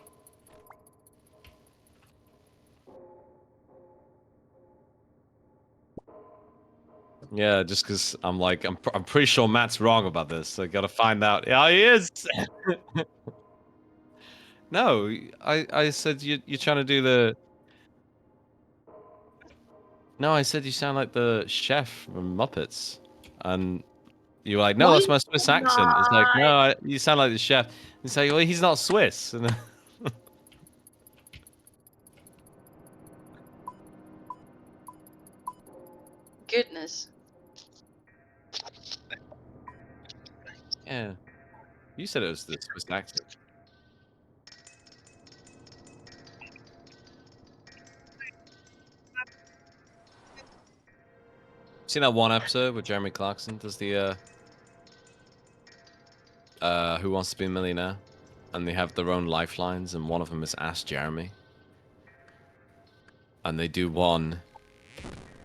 Yeah, just because I'm like, I'm pretty sure Matt's wrong about this. So I gotta find out. Yeah, he is. No, I said you're trying to do the. No, I said you sound like the chef from Muppets, and you were like, no, No, that's you my Swiss did accent. It's like, not. no, you sound like the chef. It's like, well, he's not Swiss. And then, Goodness. yeah, you said it was the Swiss accent. Seen that one episode where Jeremy Clarkson does the Who Wants to Be a Millionaire, and they have their own lifelines, and one of them is Ask Jeremy, and they do one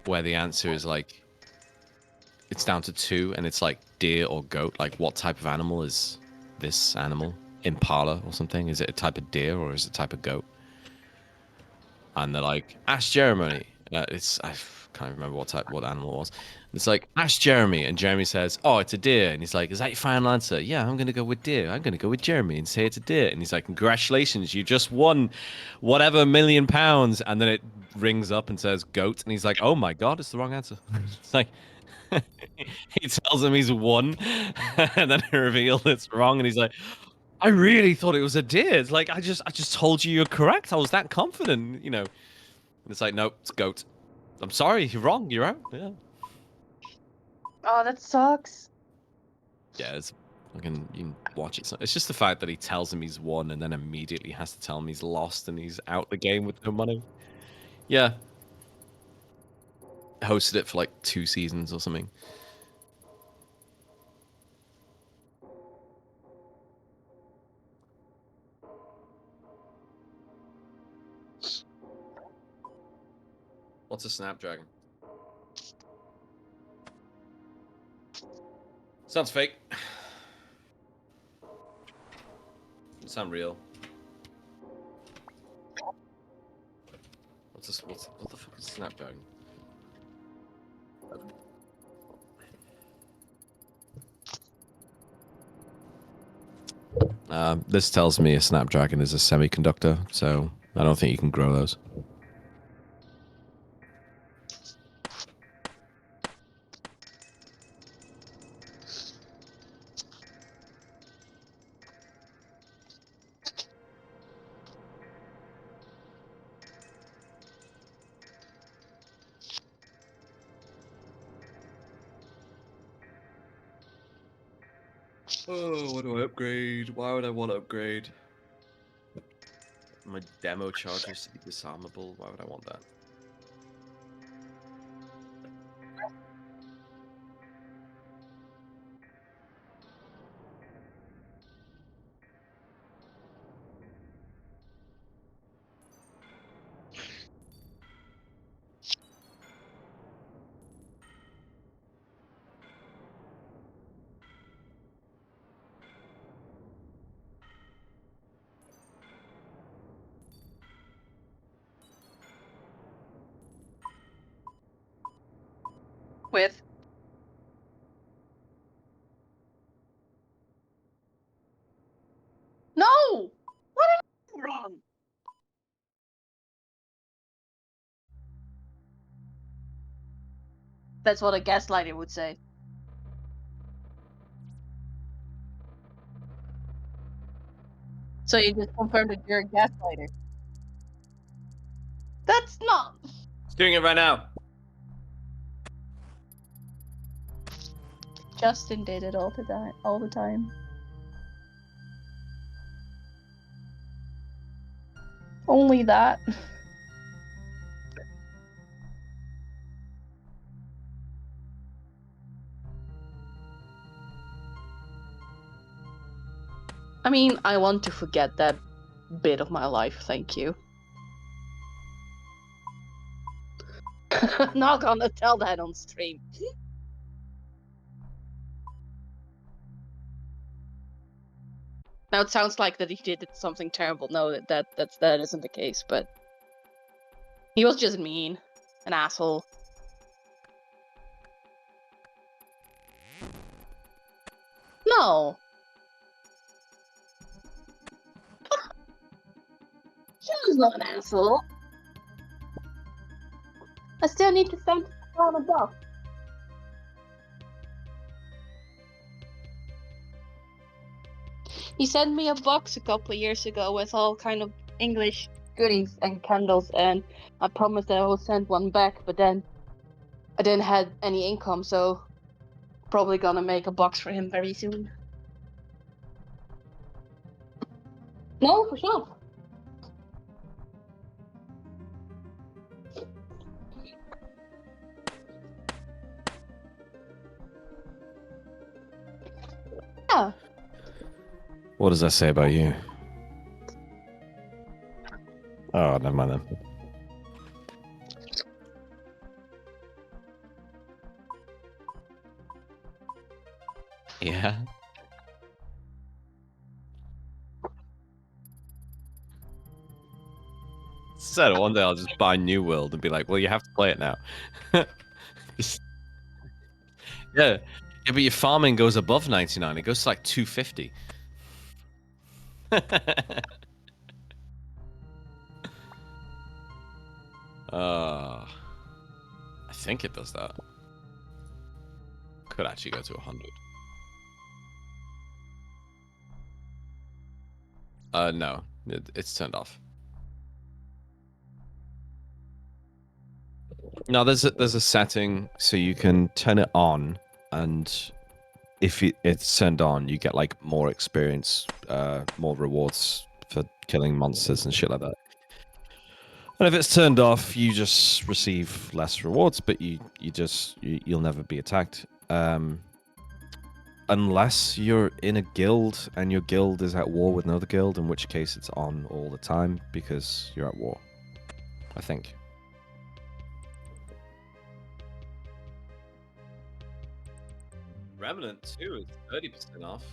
where the answer is like, it's down to two, and it's like deer or goat. Like, what type of animal is this animal? Impala or something? Is it a type of deer or is it a type of goat? And they're like, ask Jeremy. I can't remember what animal it was. It's like, ask Jeremy, and Jeremy says, oh, it's a deer. And he's like, is that your final answer? Yeah, I'm gonna go with deer. I'm gonna go with Jeremy and say it's a deer. And he's like, congratulations, you just won whatever £1,000,000. And then it rings up and says goat, and he's like, oh my god, it's the wrong answer. It's like, he tells him he's won, and then he reveals it's wrong, and he's like, I really thought it was a deer. It's like, I just told you you're correct. I was that confident, you know. And it's like, nope, it's goat. I'm sorry, you're wrong. You're out. Yeah. Oh, that sucks. Yeah, it's fucking, you can watch it. It's just the fact that he tells him he's won and then immediately has to tell him he's lost and he's out the game with no money. Yeah. Hosted it for like 2 seasons or something. What's a Snapdragon? Sounds fake. Doesn't sound real. What the fuck is a Snapdragon? This tells me a Snapdragon is a semiconductor, so I don't think you can grow those. Oh, what do I upgrade? Why would I want to upgrade? My demo chargers to be disarmable. Why would I want that? With. No! What am I wrong? That's what a gaslighter would say. So you just confirmed that you're a gaslighter. That's not. It's doing it right now. Justin did it all the time. Only that. I mean, I want to forget that bit of my life, thank you. Not gonna tell that on stream. Now it sounds like that he did something terrible. No, that isn't the case, but he was just mean, an asshole. No. She was not an asshole. I still need to send her a box. He sent me a box a couple of years ago with all kind of English goodies and candles, and I promised that I would send one back, but then I didn't have any income, so probably gonna make a box for him very soon. No, for sure. Yeah. What does that say about you? Oh, never mind then. Yeah. So one day I'll just buy New World and be like, well, you have to play it now. Yeah. Yeah, but your farming goes above 99. It goes to like 250. I think it does that. Could actually go to 100. No. It's turned off. No, there's a setting so you can turn it on, and if it's turned on, you get like more experience, more rewards for killing monsters and shit like that. And if it's turned off, you just receive less rewards, but you'll never be attacked. Unless you're in a guild and your guild is at war with another guild, in which case it's on all the time because you're at war. I think. Remnant 2 is 30% off.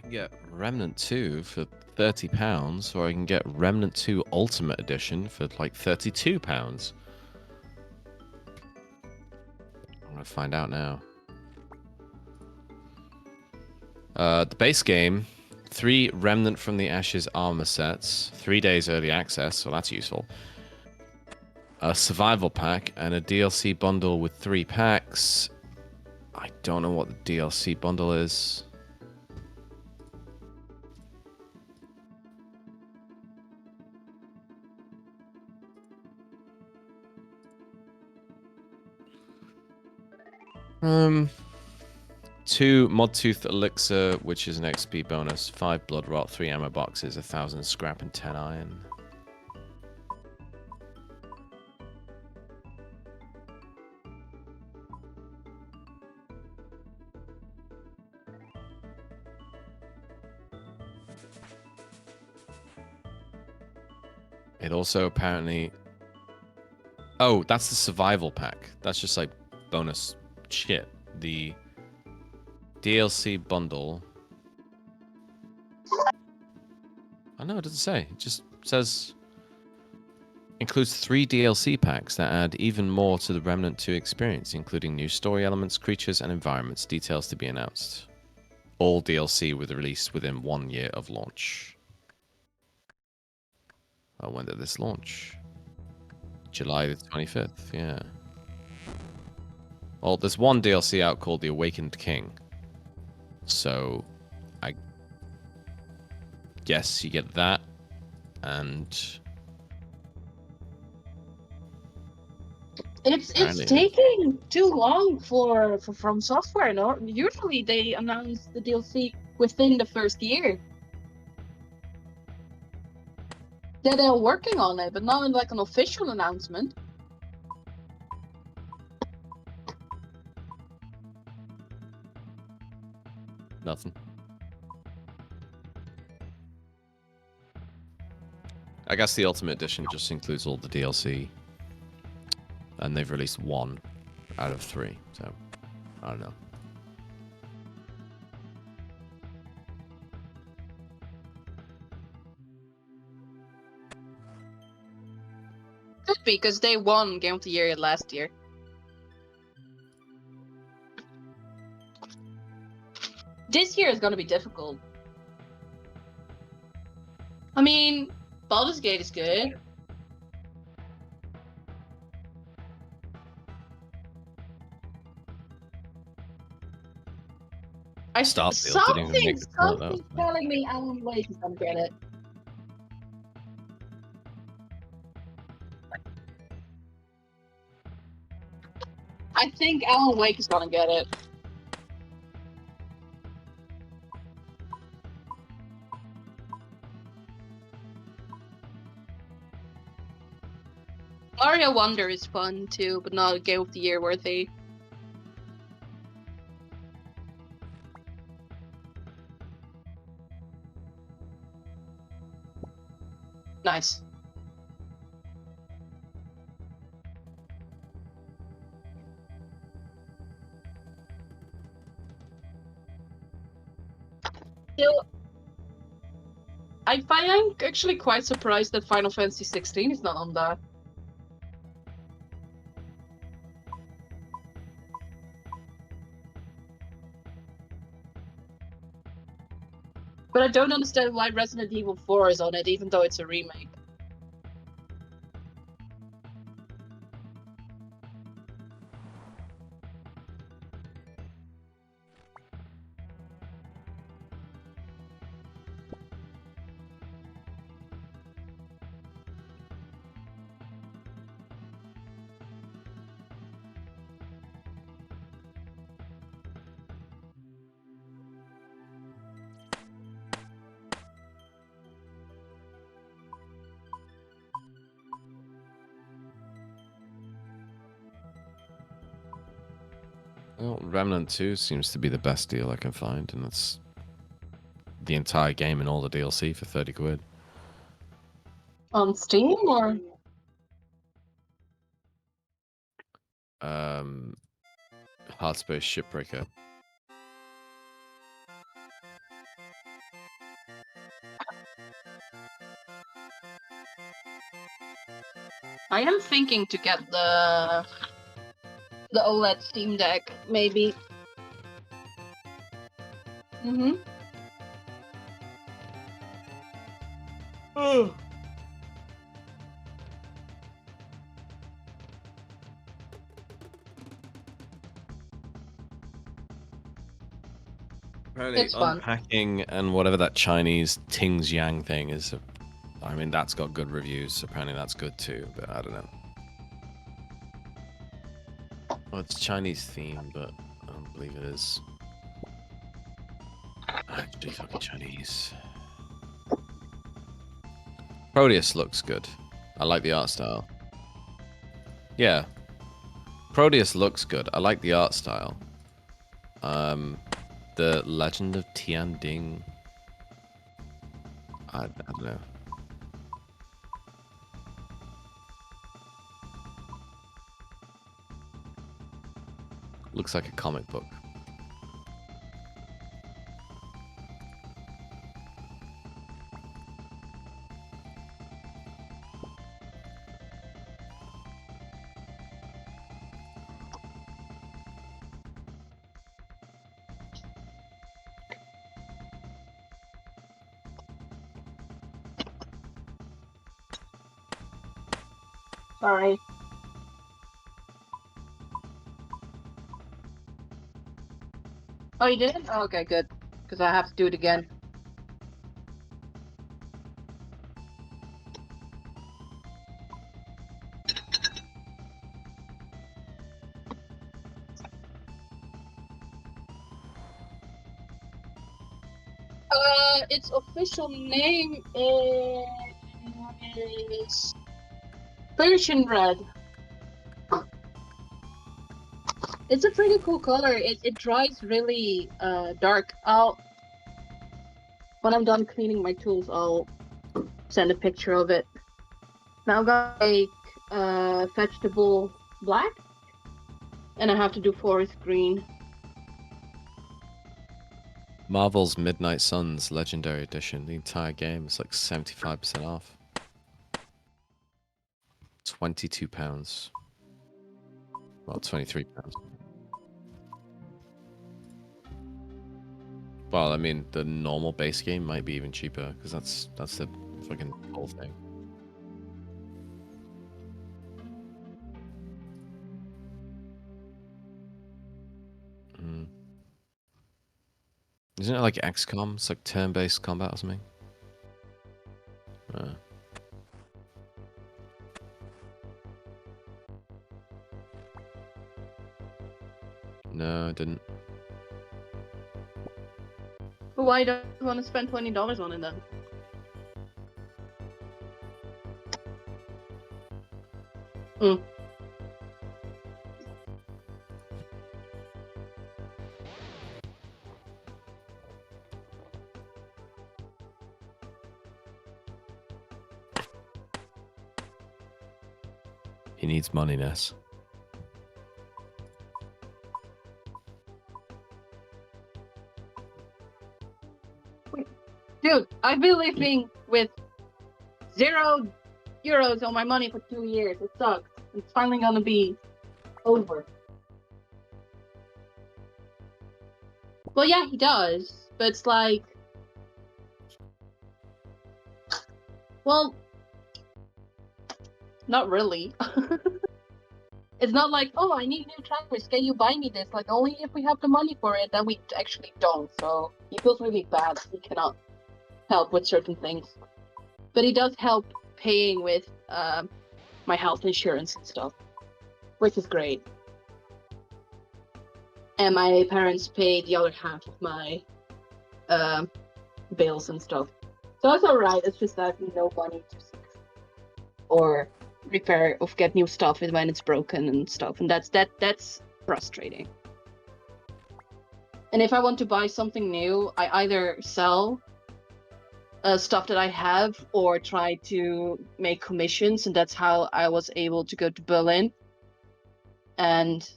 get Remnant 2 for £30, or I can get Remnant 2 Ultimate Edition for like £32. I'm gonna find out now. The base game, 3 Remnant from the Ashes armor sets, 3 days early access, so that's useful. A survival pack and a DLC bundle with 3 packs. I don't know what the DLC bundle is. Um, 2 Mod Tooth Elixir, which is an XP bonus, 5 Blood Rot, 3 ammo boxes, 1,000 scrap, and 10 iron. It also apparently... Oh, that's the survival pack. That's just like bonus shit. The DLC bundle... I know, it doesn't say. It just says... Includes 3 DLC packs that add even more to the Remnant 2 experience, including new story elements, creatures, and environments. Details to be announced. All DLC with release within 1 year of launch. Oh, when did this launch? July the 25th, yeah. Well, there's one DLC out called The Awakened King. So, I guess you get that, and... It's taking too long for From Software. No, usually they announce the DLC within the first year. Yeah, they're working on it, but not in like an official announcement. Nothing. I guess the Ultimate Edition just includes all the DLC. And they've released 1 out of 3, so I don't know. Could be, because they won Game of the Year last year. This year is going to be difficult. I mean, Baldur's Gate is good. Starfield didn't even make the cut, Something's telling me Alan Wake is going to get it. I think Alan Wake is going to get it. Mario Wonder is fun too, but not a Game of the Year worthy. Nice. Still, I'm actually quite surprised that Final Fantasy 16 is not on that. But I don't understand why Resident Evil 4 is on it, even though it's a remake. Well, Remnant 2 seems to be the best deal I can find, and that's the entire game and all the DLC for 30 quid. On Steam or? Hardspace Shipbreaker. I am thinking to get the OLED Steam Deck, maybe. Mm-hmm. Oh. Apparently, It's fun. unpacking and whatever that Chinese Tings Yang thing is, I mean, that's got good reviews. Apparently, that's good too, but I don't know. Well, it's Chinese theme, but I don't believe it is actually fucking Chinese. Proteus looks good. I like the art style. Yeah. Proteus looks good. I like the art style. The Legend of Tian Ding. I don't know. Looks like a comic book. Sorry. Oh, you did? Oh, okay, good. Because I have to do it again. Its official name is Persian Red. It's a pretty cool color. It dries really dark. When I'm done cleaning my tools, I'll send a picture of it. Now I'm gonna make vegetable black, and I have to do forest green. Marvel's Midnight Suns Legendary Edition. The entire game is like 75% off. £22. Well, £23. Well, I mean, the normal base game might be even cheaper because that's the fucking whole thing. Mm. Isn't it like XCOM? It's like turn-based combat or something. No, I didn't. But why don't you want to spend $20 on it then? Mm. He needs money, Ness. Dude, I've been living with €0 on my money for 2 years. It sucks. It's finally gonna be over. Well, yeah, he does, but it's like, well, not really. It's not like, oh, I need new trackers. Can you buy me this? Like, only if we have the money for it. Then we actually don't. So he feels really bad. He cannot help with certain things, but he does help paying with my health insurance and stuff, which is great. And my parents pay the other half of my bills and stuff. So it's alright. It's just that no money to or repair or get new stuff when it's broken and stuff, and that's frustrating. And if I want to buy something new, I either sell stuff that I have or try to make commissions, and that's how I was able to go to Berlin and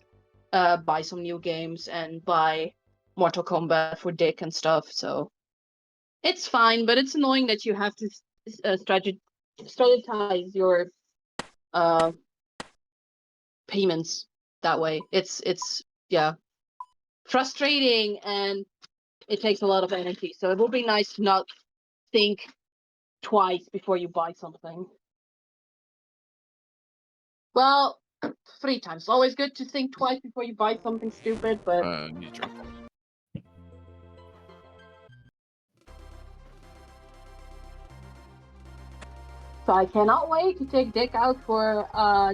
buy some new games and buy Mortal Kombat for Dick and stuff. So it's fine, but it's annoying that you have to strategize your payments that way. It's yeah, frustrating, and it takes a lot of energy. So it would be nice to not think twice before you buy something. Well, 3 times. It's always good to think twice before you buy something stupid, but Need a drink. so I cannot wait to take Dick out for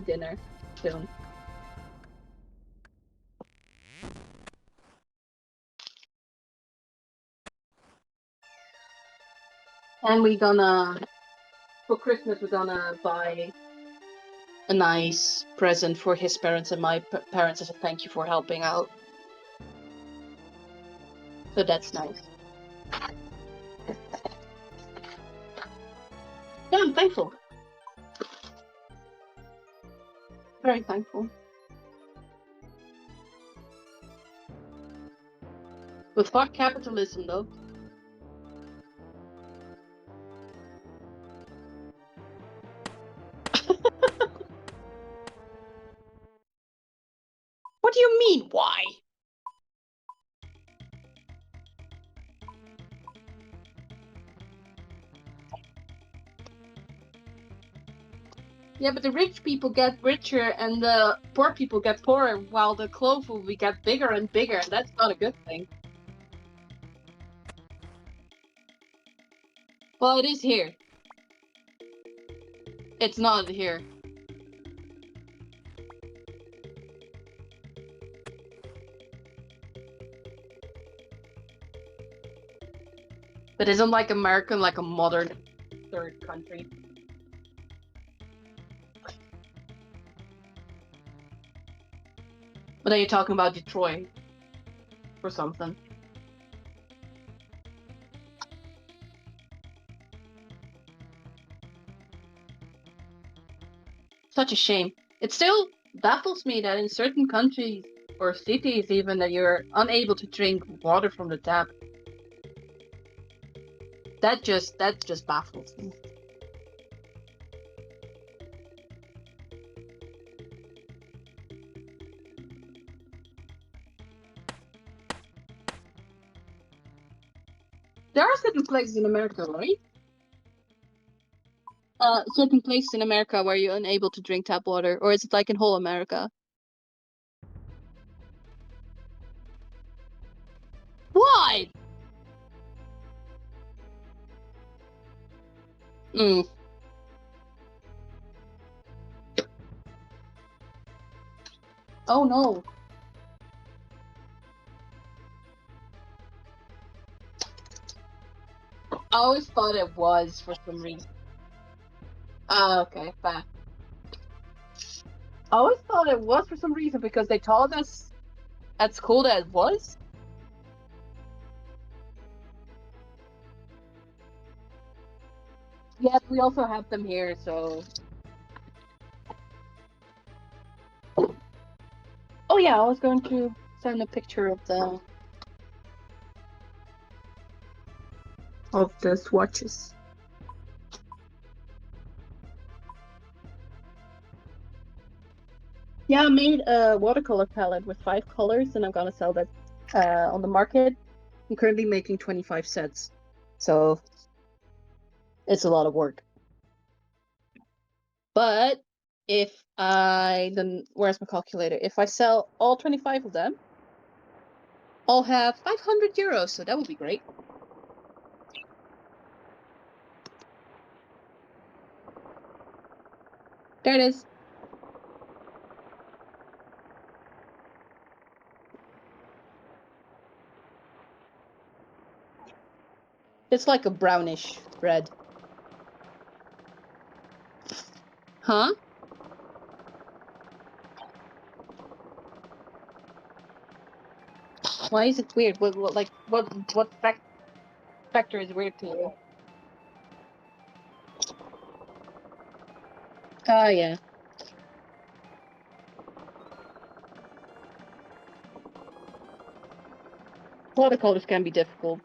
dinner soon. And for Christmas, we're gonna buy a nice present for his parents and my parents as a thank you for helping out. So that's nice. Yeah, I'm thankful. Very thankful. But fuck capitalism, though. What do you mean, why? Yeah, but the rich people get richer and the poor people get poorer, while the clove will get bigger and bigger, and that's not a good thing. Well, it is here. It's not here. But isn't like America like a modern third country? But then you're talking about Detroit or something. Such a shame. It still baffles me that in certain countries or cities even that you're unable to drink water from the tap. That just baffles me. There are certain places in America, right? Certain places in America where you're unable to drink tap water, or is it like in whole America? Why? Mm. Oh no. I always thought it was for some reason. Okay, fine. I always thought it was for some reason because they told us at school that it was. Yes, we also have them here, so. Oh yeah, I was going to send a picture of the swatches. Yeah, I made a watercolor palette with 5 colors, and I'm gonna sell that on the market. I'm currently making 25 sets, so it's a lot of work. But if then where's my calculator? If I sell all 25 of them, I'll have 500 euros, so that would be great. There it is. It's like a brownish red. Huh? Why is it weird? What factor is weird to you? Oh yeah. Watercolors can be difficult.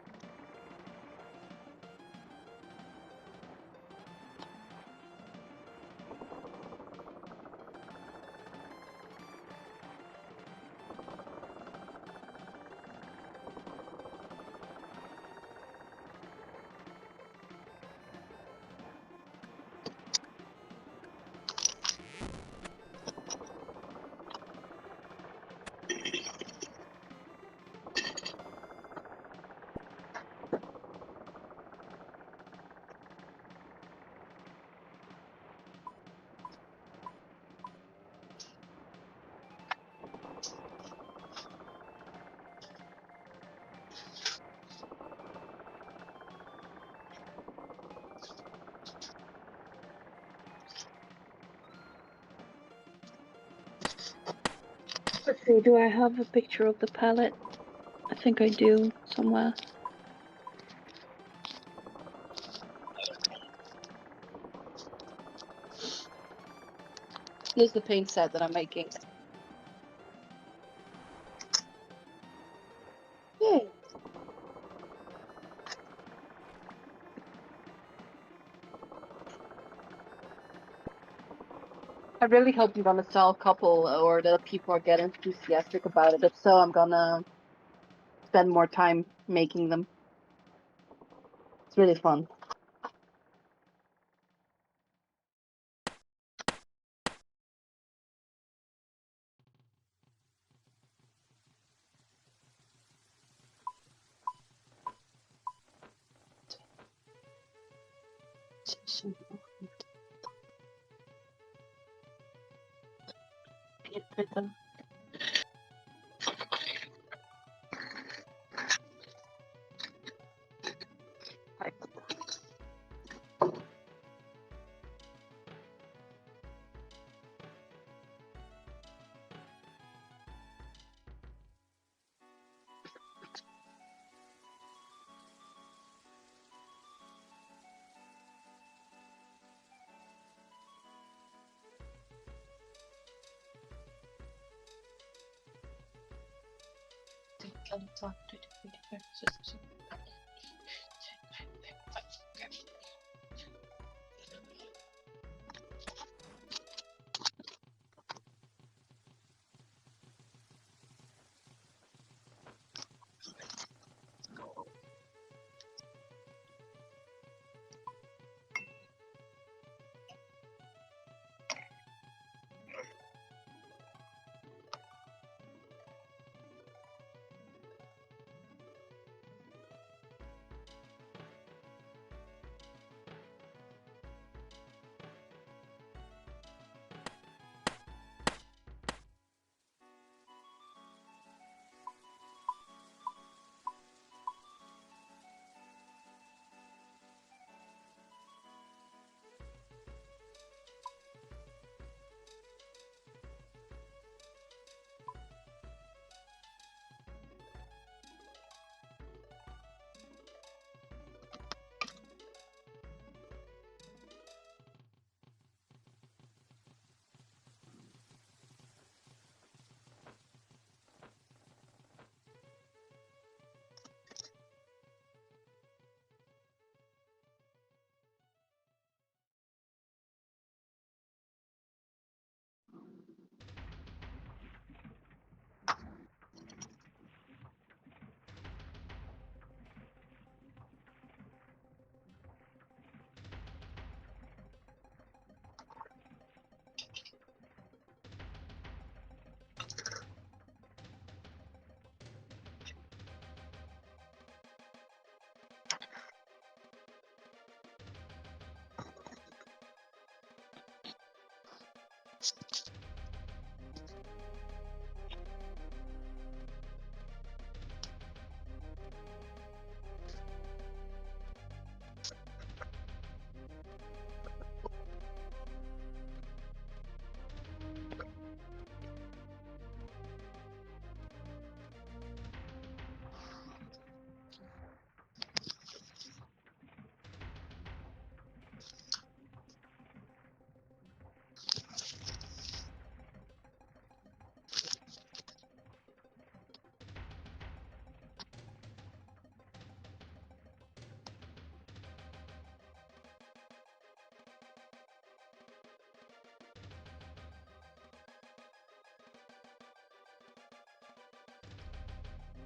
Let's see, do I have a picture of the palette? I think I do somewhere. This is the paint set that I'm making. Yeah. I really hope I'm gonna sell a couple or that people are getting enthusiastic about it. If so, I'm gonna spend more time making them. It's really fun. Can talk to the system.